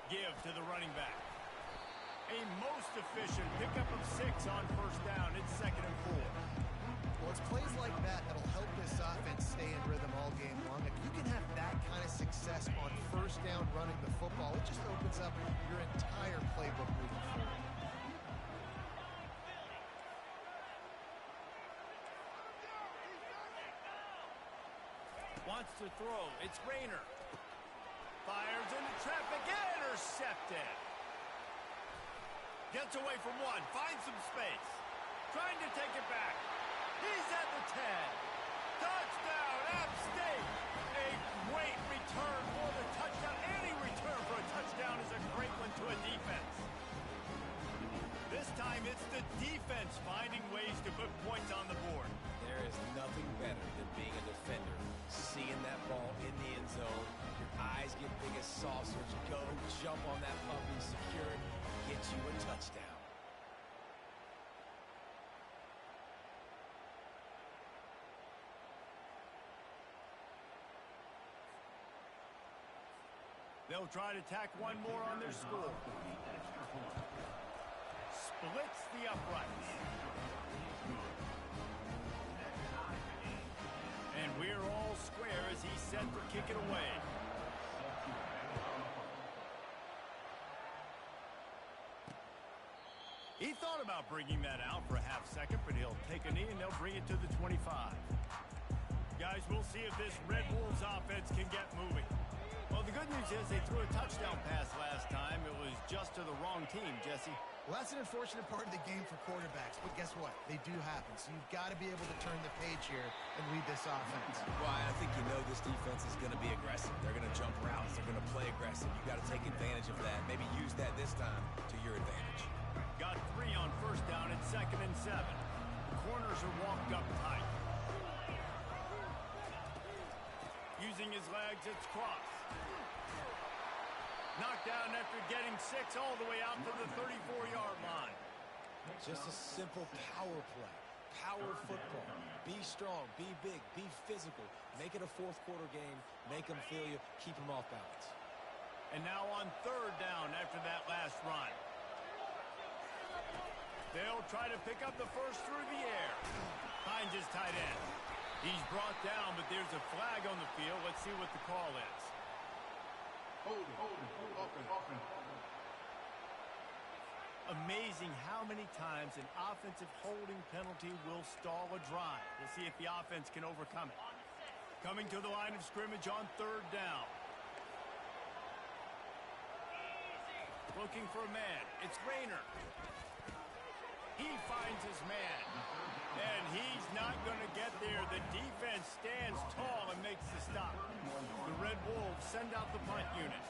Give to the running back. A most efficient pickup of 6 on first down. It's 2nd and 4. Well, it's plays like that that'll help this offense stay in rhythm all game long. If you can have that kind of success on first down running the football, it just opens up your entire playbook moving forward. Wants to throw. It's Rayner. Fires into traffic. Intercepted. Gets away from one. Finds some space. Trying to take it back. He's at the 10. Touchdown, App State. A great return for the touchdown. Any return for a touchdown is a great one to a defense. This time it's the defense finding ways to put points on the board. There is nothing better than being a defender. Seeing that ball in the end zone. Your eyes get big as saucers. Go, jump on that puppy, secure it, get you a touchdown. They'll try to tack one more on their score. Splits the uprights. And we're all square as he's set to kick it away. He thought about bringing that out for a half second, but he'll take a knee and they'll bring it to the 25. Guys, we'll see if this Red Wolves offense can get moving. Well, the good news is they threw a touchdown pass last time. It was just to the wrong team, Jesse. Well, that's an unfortunate part of the game for quarterbacks, but guess what? They do happen, so you've got to be able to turn the page here and lead this offense. Well, I think you know this defense is going to be aggressive. They're going to jump routes. They're going to play aggressive. You've got to take advantage of that. Maybe use that this time to your advantage. Got 3 on first down at 2nd and 7. The corners are walked up tight. Using his legs, it's Cross. Knocked down after getting 6 all the way out to the 34-yard line. Just a simple power play. Power football. Be strong. Be big. Be physical. Make it a fourth-quarter game. Make them feel you. Keep them off balance. And now on 3rd down after that last run. They'll try to pick up the first through the air. Finds his tight end. He's brought down, but there's a flag on the field. Let's see what the call is. Amazing how many times an offensive holding penalty will stall a drive. We'll see if the offense can overcome it. Coming to the line of scrimmage on 3rd down. Looking for a man. It's Rayner. He finds his man. And he's not going to get there. The defense stands tall and makes the stop. The Red Wolves send out the punt unit.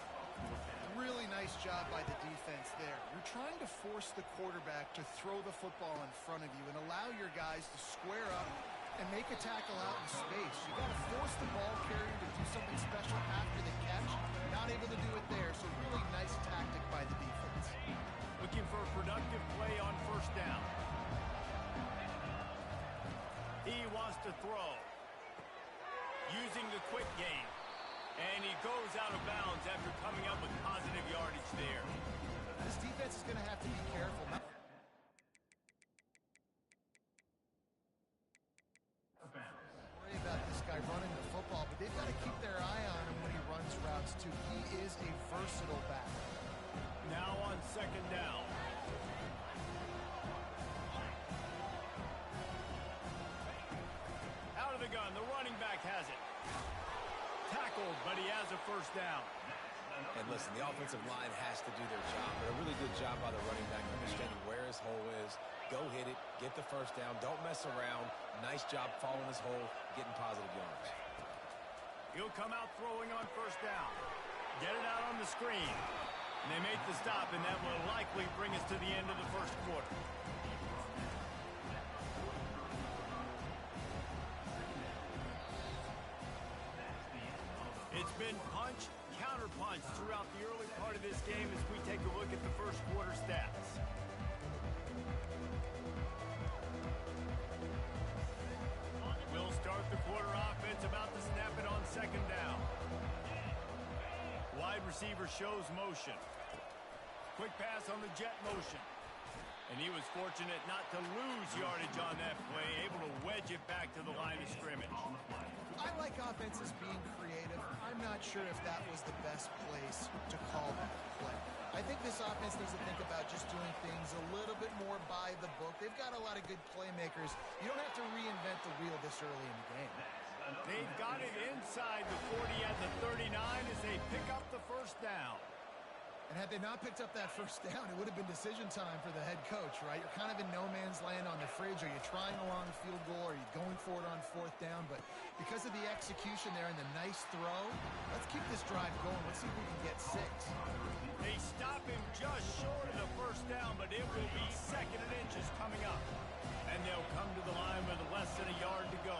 Really nice job by the defense there. You're trying to force the quarterback to throw the football in front of you and allow your guys to square up and make a tackle out in space. You got to force the ball carrier to do something special after the catch. Not able to do it there, so really nice tactic by the defense. Looking for a productive play on first down. He wants to throw. Using the quick game. And he goes out of bounds after coming up with positive yardage there. This defense is going to have to be careful. is a versatile back. Now on second down. Out of the gun, the running back has it. Tackled, but he has a first down. And listen, the offensive line has to do their job, but a really good job by the running back understanding where his hole is. Go hit it, get the first down, don't mess around. Nice job following his hole, getting positive yards. He'll come out throwing on first down. Get it out on the screen. And they make the stop, and that will likely bring us to the end of the first quarter. It's been punch, counter-punch throughout the early part of this game as we take a look at the first quarter stats. We'll start the quarter offense about to snap it on second down. Wide receiver shows motion. Quick pass on the jet motion. And he was fortunate not to lose yardage on that play, able to wedge it back to the line of scrimmage. I like offenses being creative. I'm not sure if that was the best place to call that play. I think this offense needs to think about just doing things a little bit more by the book. They've got a lot of good playmakers. You don't have to reinvent the wheel this early in the game. They've got it inside the 40 at the 39 as they pick up the first down. And had they not picked up that first down, it would have been decision time for the head coach, right? You're kind of in no man's land on the fridge. Are you trying a long field goal? Are you going for it on fourth down? But because of the execution there and the nice throw, let's keep this drive going. Let's see if we can get 6. They stop him just short of the first down, but it will be second and inches coming up. And they'll come to the line with less than a yard to go.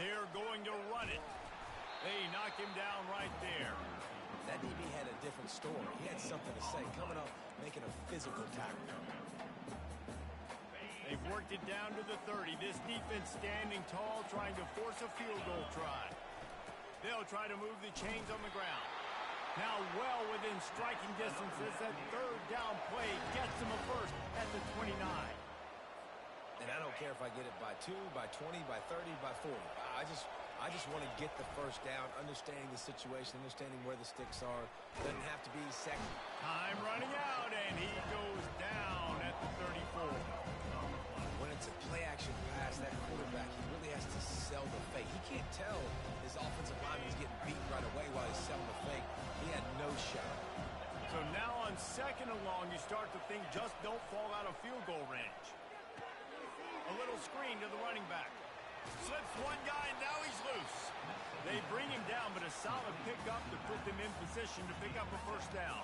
They're going to run it. They knock him down right there. That DB had a different story. He had something to say, coming up, making a physical tackle. They've worked it down to the 30. This defense standing tall, trying to force a field goal try. They'll try to move the chains on the ground. Now well within striking distance as that third down play gets them a first at the 29. And I don't care if I get it by 2, by 20, by 30, by 40. I just want to get the first down, understanding the situation, understanding where the sticks are. Doesn't have to be second. Time running out, and he goes down at the 34. When it's a play-action pass, that quarterback, he really has to sell the fake. He can't tell his offensive lineman's getting beat right away while he's selling the fake. He had no shot. So now on second and long, you start to think just don't fall out of field goal range. A little screen to the running back. Slips one guy, and now he's loose. They bring him down, but a solid pickup to put them in position to pick up a first down.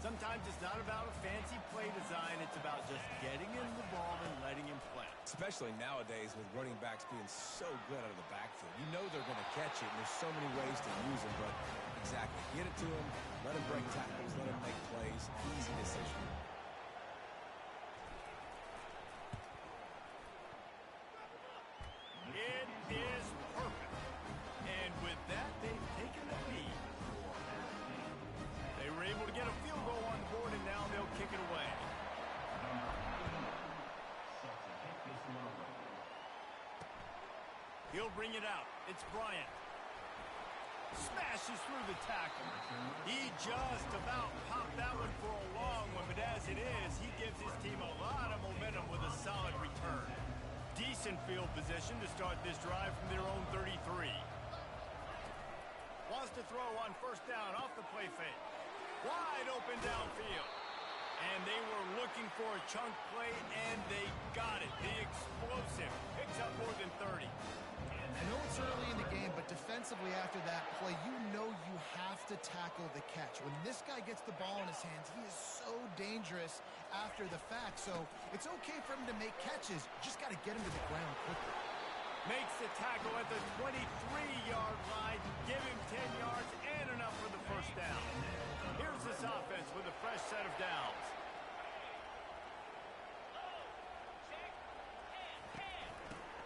Sometimes it's not about a fancy play design. It's about just getting him the ball and letting him play. Especially nowadays with running backs being so good out of the backfield. You know they're going to catch it, and there's so many ways to use them, but exactly. Get it to him, let him break tackles, let him make plays. Easy decision. It is perfect. And with that, they've taken the lead. They were able to get a field goal on the board, and now they'll kick it away. He'll bring it out. It's Bryant. Smashes through the tackle. He just about popped that one for a long one, but as it is, he gives his team a lot of momentum with a solid return. Decent field position to start this drive from their own 33. Wants to throw on first down off the play fake. Wide open downfield. And they were looking for a chunk play, and they got it. The explosive picks up more than 30. I know it's early in the game, but defensively after that play, you know you have to tackle the catch. When this guy gets the ball in his hands, he is so dangerous after the fact. So it's okay for him to make catches. You just got to get him to the ground quickly. Makes the tackle at the 23-yard line. Give him 10 yards and enough for the first down. Here's this offense with a fresh set of downs.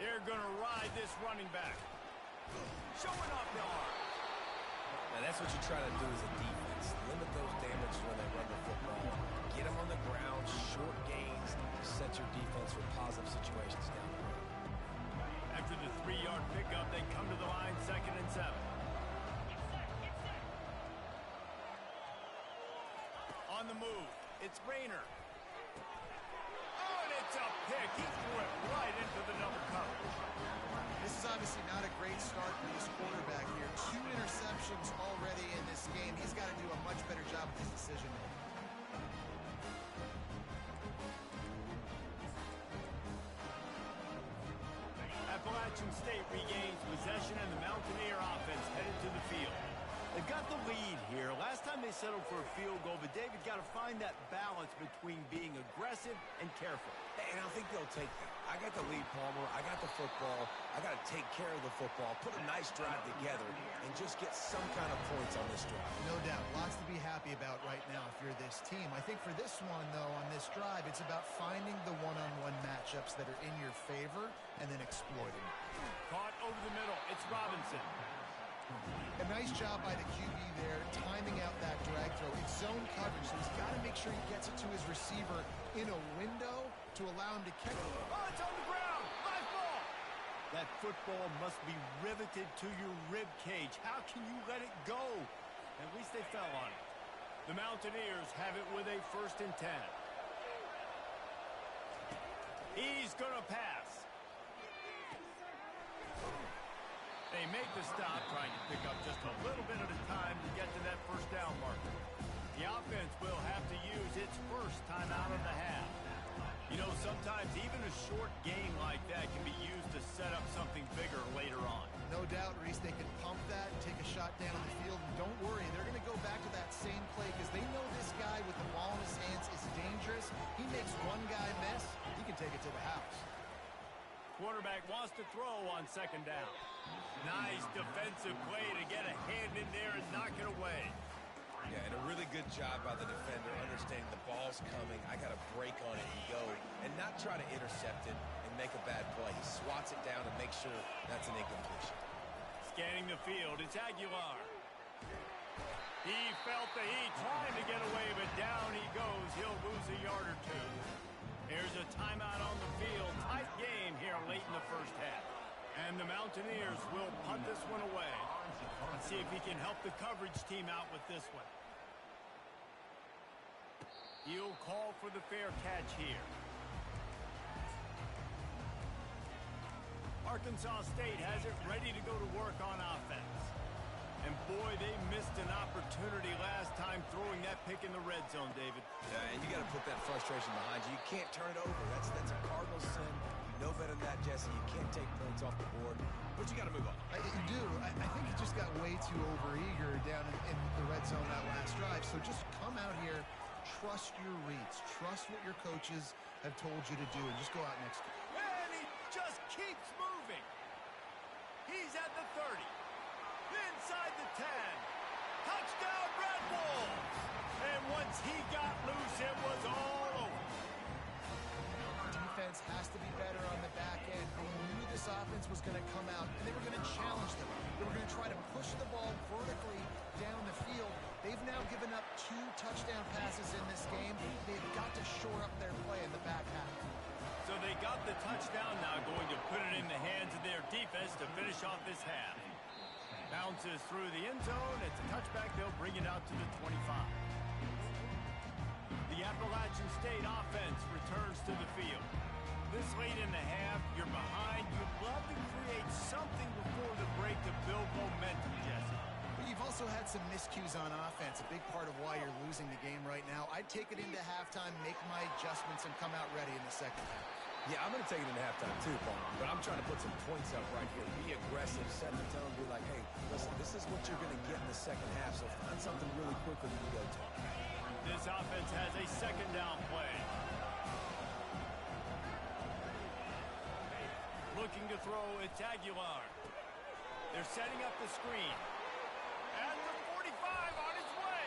They're going to ride this running back. Showing off the arm. Now that's what you try to do as a defense. Limit those damages when they run the football. Get them on the ground, short gains, set your defense for positive situations down the road. After the 3-yard On the move, it's Rayner. Oh, and it's a pick. He threw it right into the double coverage. This is obviously not a great start for this quarterback here. 2 interceptions already in this game. He's got to do a much better job with his decision making. Appalachian State regains possession and the Mountaineer offense headed to the field. They've got the lead here. Last time they settled for a field goal, but David got to find that balance between being aggressive and careful. And I think they'll take that. I got the lead, Palmer. I got the football. I got to take care of the football, put a nice drive together, and just get some kind of points on this drive. No doubt. Lots to be happy about right now if you're this team. I think for this one, though, on this drive, it's about finding the one-on-one matchups that are in your favor and then exploiting. Caught over the middle. It's Robinson. A nice job by the QB there, timing out that drag throw. It's zone coverage, so he's got to make sure he gets it to his receiver in a window to allow him to catch it. Oh, it's on the ground. Live ball. That football must be riveted to your rib cage. How can you let it go? At least they fell on it. The Mountaineers have it with a 1st and 10. He's going to pass. They make the stop, trying to pick up just a little bit at a time to get to that 1st down marker. The offense will have to use its first timeout of the half. You know, sometimes even a short game like that can be used to set up something bigger later on. No doubt, Reese, they can pump that, take a shot down the field, and don't worry, they're going to go back to that same play because they know this guy with the ball in his hands is dangerous. He makes one guy miss, he can take it to the house. Quarterback wants to throw on 2nd down. Nice defensive play to get a hand in there and knock it away. Yeah, and a really good job by the defender, understanding the ball's coming. I got to break on it and go, and not try to intercept it and make a bad play. He swats it down and makes sure that's an incompletion. Scanning the field, it's Aguilar. He felt the heat, trying to get away, but down he goes. He'll lose a yard or 2. Here's a timeout on the field. Tight game here late in the 1st half. And the Mountaineers will punt this one away. Let's see if he can help the coverage team out with this one. He'll call for the fair catch here. Arkansas State has it ready to go to work on offense. And boy, they missed an opportunity last time throwing that pick in the red zone, David. Yeah, and you got to put that frustration behind you. You can't turn it over. That's a Cardinal sin. You know better than that, Jesse. You can't take points off the board, but you got to move on. You do. I think he just got way too overeager down in the red zone that last drive. So just come out here, trust your reads, trust what your coaches have told you to do, and just go out and execute. And he just keeps moving. He's at the 30. Inside the 10. Touchdown, Red Wolves! And once he got loose, it was all over. Defense has to be better on the back end. They knew this offense was going to come out, and they were going to challenge them. They were going to try to push the ball vertically down the field. They've now given up 2 touchdown passes in this game. They've got to shore up their play in the back half. So they got the touchdown, now going to put it in the hands of their defense to finish off this half. Bounces through the end zone. It's a touchback. They'll bring it out to the 25. The Appalachian State offense returns to the field. This late in the half, you're behind. You'd love to create something before the break to build momentum, Jesse. But you've also had some miscues on offense, a big part of why you're losing the game right now. I'd take it into halftime, make my adjustments, and come out ready in the 2nd half. Yeah, I'm going to take it into halftime too, Paul. But I'm trying to put some points up right here. Be aggressive, set the tone, be like, hey, listen, this is what you're going to get in the 2nd half, so find something really quick when you go to it. This offense has a 2nd down play. Looking to throw, it's Aguilar. They're setting up the screen. At the 45 on its way.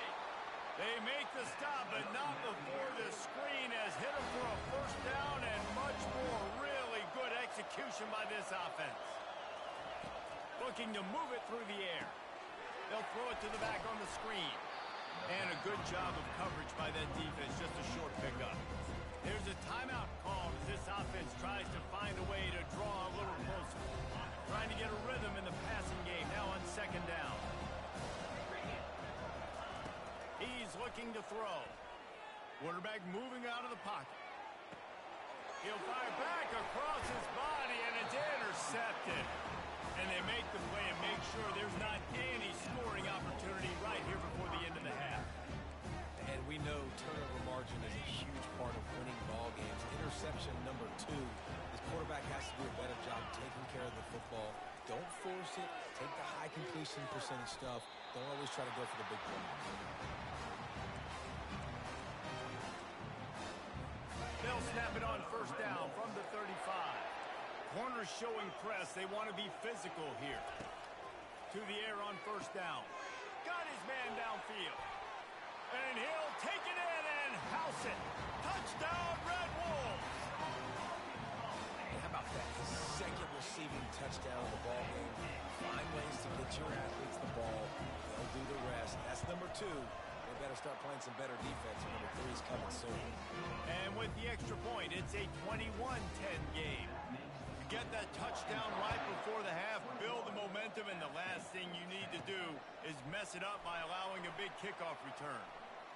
They make the stop, but not before the screen has hit them for a 1st down and much more really good execution by this offense. Looking to move it through the air. They'll throw it to the back on the screen. And a good job of coverage by that defense, just a short pickup. There's a timeout call as this offense tries to find a way to draw a little closer. Trying to get a rhythm in the passing game now on 2nd down. He's looking to throw. Quarterback moving out of the pocket. He'll fire back across his body, and it's intercepted. And they make the play and make sure there's not any scoring opportunity right here before the end of the half. And we know turnover margin is a huge part of winning ball games. Interception number 2. This quarterback has to do a better job taking care of the football. Don't force it. Take the high completion percentage stuff. Don't always try to go for the big play. They'll snap it on first down from the 35. Corners showing press. They want to be physical here. To the air on first down. Got his man downfield. And he'll take it in and house it. Touchdown, Red Wolves. Hey, how about that? His second receiving touchdown of the ball game. Find ways to get your athletes the ball. They'll do the rest. That's number 2. They better start playing some better defense. Number 3 is coming soon. And with the extra point, it's a 21-10 game. Get that touchdown right before the half, build the momentum, and the last thing you need to do is mess it up by allowing a big kickoff return.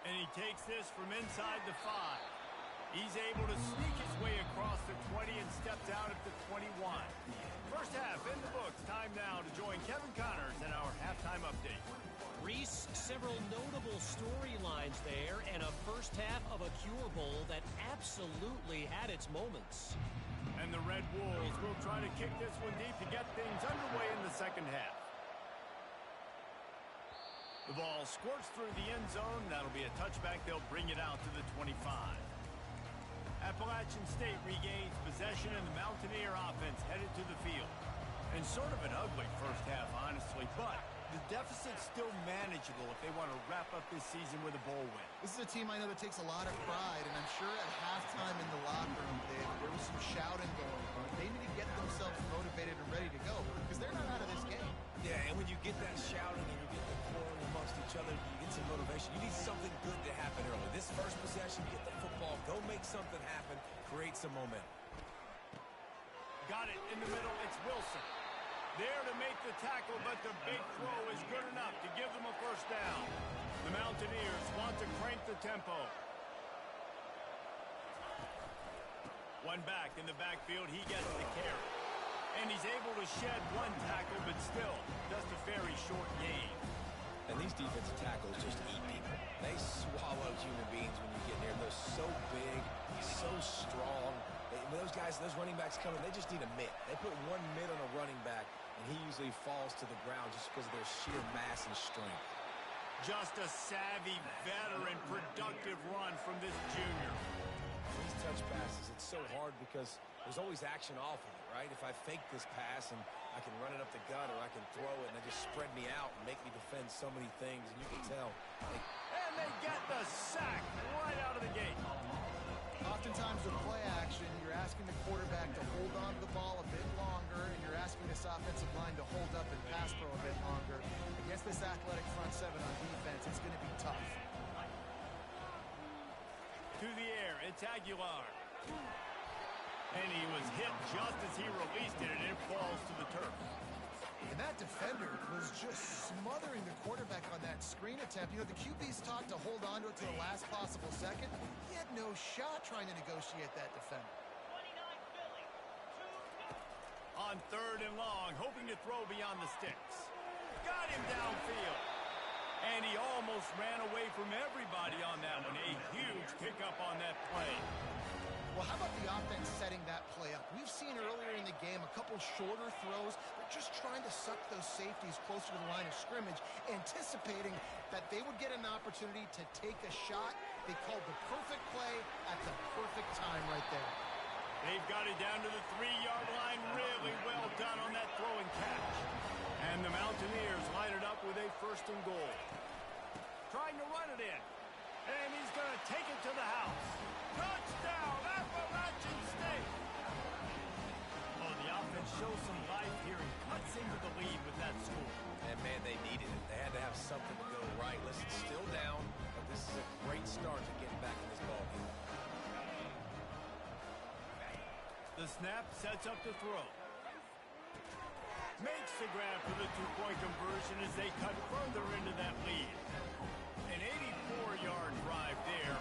And he takes this from inside the 5. He's able to sneak his way across the 20 and steps out at the 21. First half in the books. Time now to join Kevin Connors in our halftime update. Reese, several notable storylines there, and a first half of a Cure Bowl that absolutely had its moments. And the Red Wolves will try to kick this one deep to get things underway in the second half. The ball squirts through the end zone. That'll be a touchback. They'll bring it out to the 25. Appalachian State regains possession, and the Mountaineer offense headed to the field. And sort of an ugly first half, honestly, but the deficit's still manageable if they want to wrap up this season with a bowl win. This is a team I know that takes a lot of pride, and I'm sure at halftime in the locker room, there was some shouting going on. They need to get themselves motivated and ready to go because they're not out of this game. Yeah, and when you get that shouting and you get the quarreling amongst each other, you get some motivation. You need something good to happen early. This first possession, you get the football, go make something happen, create some momentum. Got it in the middle. It's Wilson. There to make the tackle, but the big throw is good enough to give them a first down. The Mountaineers want to crank the tempo. One back in the backfield. He gets the carry. And he's able to shed one tackle, but still just a very short gain. And these defensive tackles just eat people. They swallow human beings when you get near them. They're so big, so strong. When those guys, those running backs come in, they just need a mitt. They put one mitt on a running back, and he usually falls to the ground just because of their sheer mass and strength. Just a savvy, veteran, productive run from this junior. These touch passes, it's so hard because there's always action off of it, right? If I fake this pass and I can run it up the gut or I can throw it and they just spread me out and make me defend so many things, and you can tell. And they get the sack right out of the gate. Oftentimes with play action, you're asking the quarterback to hold on to the ball a bit longer, and you're asking this offensive line to hold up and pass pro a bit longer. Against this athletic front seven on defense, it's going to be tough. To the air, it's Aguilar. And he was hit just as he released it, and it falls to the turf. And that defender was just smothering the quarterback on that screen attempt. You know, the QB's taught to hold on to it to the last possible second. He had no shot trying to negotiate that defender. On third and long, hoping to throw beyond the sticks. Got him downfield. And he almost ran away from everybody on that one. A huge pickup on that play. Well, how about the offense setting that play up? We've seen earlier in the game a couple shorter throws. They're just trying to suck those safeties closer to the line of scrimmage, anticipating that they would get an opportunity to take a shot. They called the perfect play at the perfect time right there. They've got it down to the 3-yard line. Really well done on that throw and catch. And the Mountaineers line it up with a first and goal. Trying to run it in. And he's going to take it to the house. Touchdown, Appalachian State! Oh, the offense shows some life here and cuts into the lead with that score. And, man, they needed it. They had to have something to go right. Listen, still down, but this is a great start to getting back in this ballgame. The snap sets up the throw. Makes the grab for the two-point conversion as they cut further into that lead. An 84-yard drive there.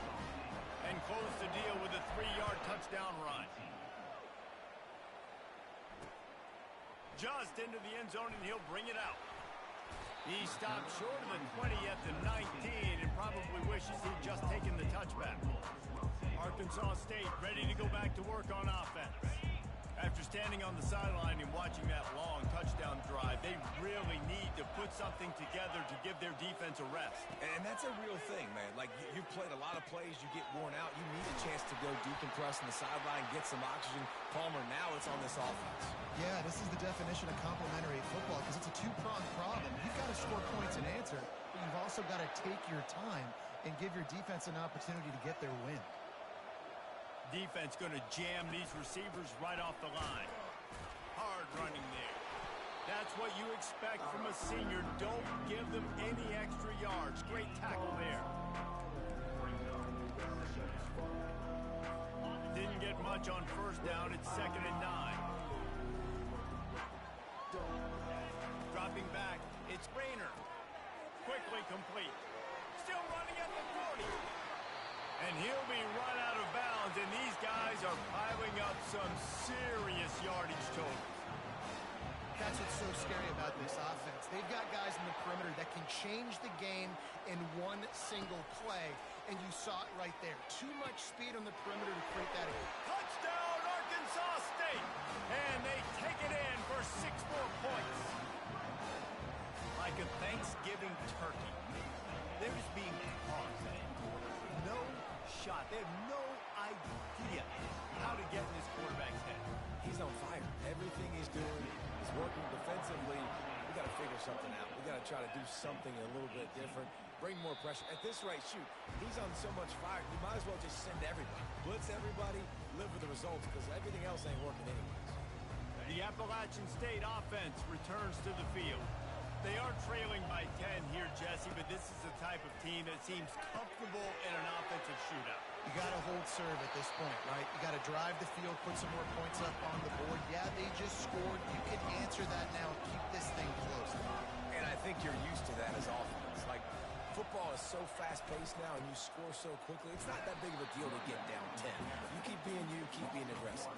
just into the end zone, and he'll bring it out. He stopped short of the 20 at the 19 and probably wishes he'd just taken the touchback. Arkansas State ready to go back to work on offense. After standing on the sideline and watching that long touchdown drive, they really need to put something together to give their defense a rest. And that's a real thing, man. Like, you've played a lot of plays, you get worn out, you need a chance to go decompress on the sideline, get some oxygen. Palmer, now it's on this offense. Yeah, this is the definition of complementary football because it's a two-pronged problem. You've got to score points and answer, but you've also got to take your time and give your defense an opportunity to get their win. Defense going to jam these receivers right off the line. Hard running there. That's what you expect from a senior. Don't give them any extra yards. Great tackle there. Didn't get much on first down. It's 2nd and 9. Dropping back. It's Rayner. Quickly complete. Still running at the 40. And he'll be run out of bounds, and these guys are piling up some serious yardage totals. That's what's so scary about this offense. They've got guys in the perimeter that can change the game in one single play, and you saw it right there. Too much speed on the perimeter to create that. Touchdown, Arkansas State! And they take it in for 6 more points. Like a Thanksgiving turkey. They're just being caught. No shot. They have no idea how to get in this quarterback's head. He's on fire. Everything he's doing is working defensively. We got to figure something out. We got to try to do something a little bit different. Bring more pressure. At this rate, shoot, he's on so much fire, you might as well just send everybody. Blitz everybody, live with the results, because everything else ain't working anyways. The Appalachian State offense returns to the field. They are trailing by 10 here, Jesse, but this is the type of team that seems comfortable in an offensive shootout. You got to hold serve at this point, right? You got to drive the field, put some more points up on the board. Yeah, they just scored. You can answer that now and keep this thing close. And I think you're used to that as offense. Like, football is so fast-paced now and you score so quickly, it's not that big of a deal to get down 10. You keep being you, keep being aggressive.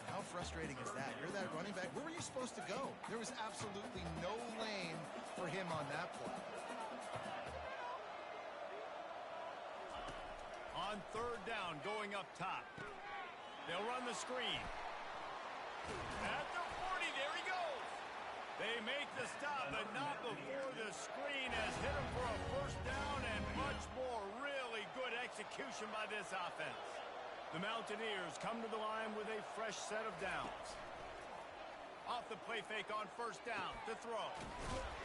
How frustrating is that? You're that running back. Where were you supposed to go? There was absolutely no lane for him on that play. On 3rd down, going up top. They'll run the screen. At the 40, there he goes. They make the stop, but not before the screen has hit him for a 1st down and much more. Really good execution by this offense. The Mountaineers come to the line with a fresh set of downs. Off the play fake on 1st down to throw.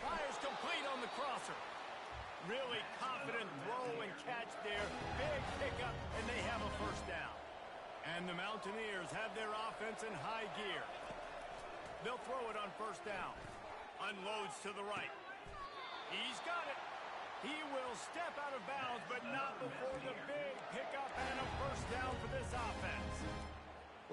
Fires complete on the crosser. Really confident throw and catch there. Big pickup, and they have a 1st down. And the Mountaineers have their offense in high gear. They'll throw it on 1st down. Unloads to the right. He's got it. He will step out of bounds, but not before the big pickup and a 1st down for this offense.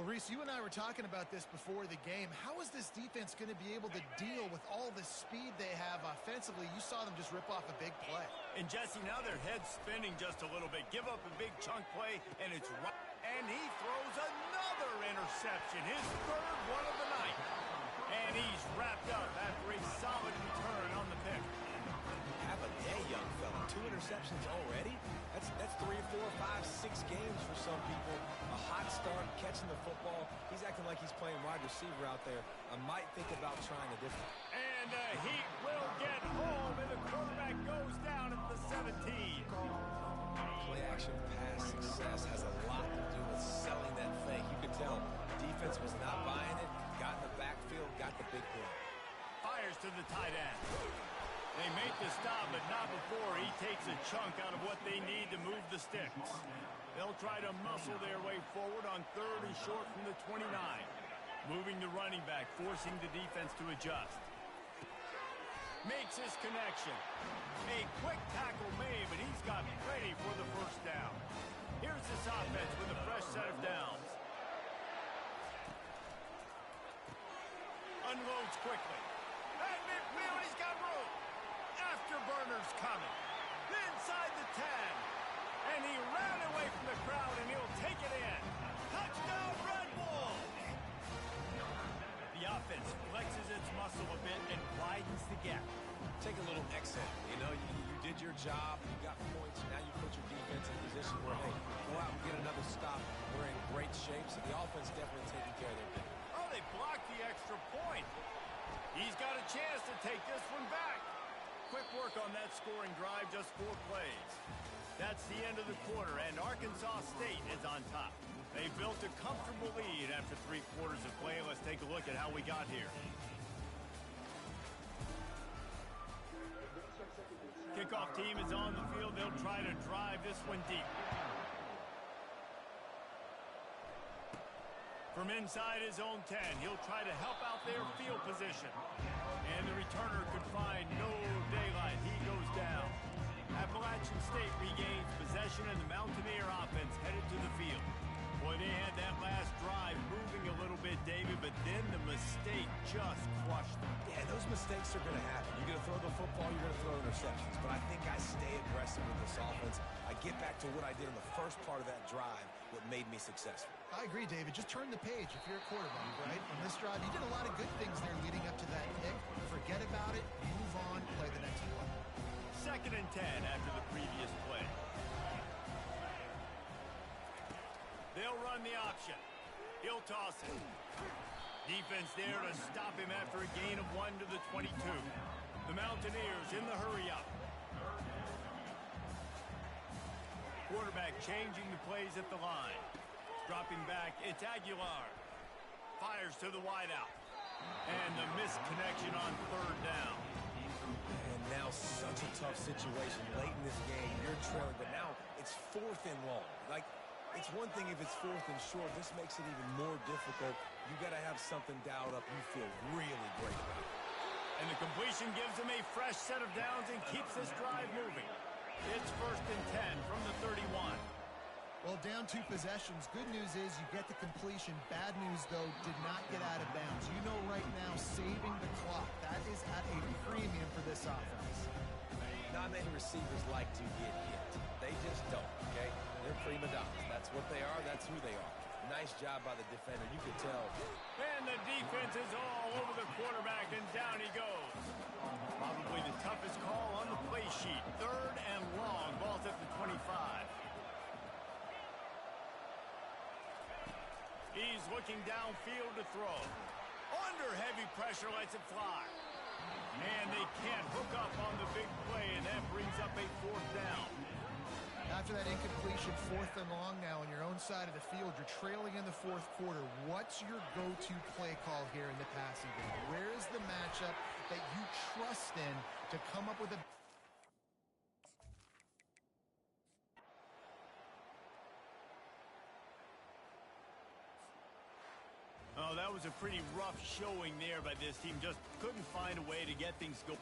Well, Reese, you and I were talking about this before the game. How is this defense going to be able to deal with all the speed they have offensively? You saw them just rip off a big play. And Jesse, now their head's spinning just a little bit. Give up a big chunk play, and it's right. And he throws another interception, his 3rd one of the night. And he's wrapped up after a solid return on the pick. Have a day, young fella. 2 interceptions already? That's 3, 4, 5, 6 games for some people. A hot start, catching the football. He's acting like he's playing wide receiver out there. I might think about trying a different. And the Heat will get home, and the quarterback goes down at the 17. Play action pass success has a lot to do with selling that fake. You could tell defense was not buying it. Got in the backfield, got the big play. Fires to the tight end. They make the stop, but not before he takes a chunk out of what they need to move the sticks. They'll try to muscle their way forward on 3rd and short from the 29. Moving the running back, forcing the defense to adjust. Makes his connection. A quick tackle made, but he's got plenty for the 1st down. Here's this offense with a fresh set of downs. Unloads quickly. And midfield, he's got room. Afterburners coming. Inside the 10. And he ran away from the crowd, and he'll take it in. Touchdown, Red Wolves! The offense flexing and widens the gap. Take a little exit. You know, you did your job, you got points, now you put your defense in a position where, hey, go out and get another stop. We're in great shape, so the offense definitely taking care of their business. Oh, they blocked the extra point. He's got a chance to take this one back. Quick work on that scoring drive, just 4 plays. That's the end of the quarter, and Arkansas State is on top. They built a comfortable lead after 3 quarters of play. Let's take a look at how we got here. Kickoff team is on the field. They'll try to drive this one deep. From inside his own 10, he'll try to help out their field position. And the returner could find no daylight. He goes down. Appalachian State regains possession, and the Mountaineer offense headed to the field. Boy, they had that last drive moving a little bit, David, but then the mistake just crushed them. Yeah, those mistakes are going to happen. You're going to throw the football, you're going to throw interceptions. But I think I stay aggressive with this offense. I get back to what I did in the first part of that drive, what made me successful. I agree, David. Just turn the page if you're a quarterback, right? On this drive, you did a lot of good things there leading up to that pick. Forget about it, move on, play the next play. 2nd and 10 after the previous play. They'll run the option. He'll toss it. Defense there to stop him after a gain of 1 to the 22. The Mountaineers in the hurry-up. Quarterback changing the plays at the line. Dropping back, it's Aguilar. Fires to the wideout. And the missed connection on 3rd down. And now such a tough situation. Late in this game, you're trailing, but now it's 4th and long. Like, it's one thing if it's 4th and short. This makes it even more difficult. You got to have something dialed up you feel really great about. And the completion gives him a fresh set of downs and keeps this drive moving. It's 1st and 10 from the 31. Well, down 2 possessions. Good news is you get the completion. Bad news, though, did not get out of bounds. You know right now, saving the clock. That is at a premium for this offense. Not many receivers like to get hit. They just don't, okay? They're prima donnas. That's what they are. That's who they are. Nice job by the defender. You could tell. And the defense is all over the quarterback, and down he goes. Probably the toughest call on the play sheet. 3rd and long. Ball's at the 25. He's looking downfield to throw. Under heavy pressure, lets it fly. And they can't hook up on the big play, and that brings up a 4th down. After that incompletion, 4th and long now on your own side of the field, you're trailing in the 4th quarter. What's your go-to play call here in the passing game? Where is the matchup that you trust in to come up with a... Oh, that was a pretty rough showing there by this team. Just couldn't find a way to get things going.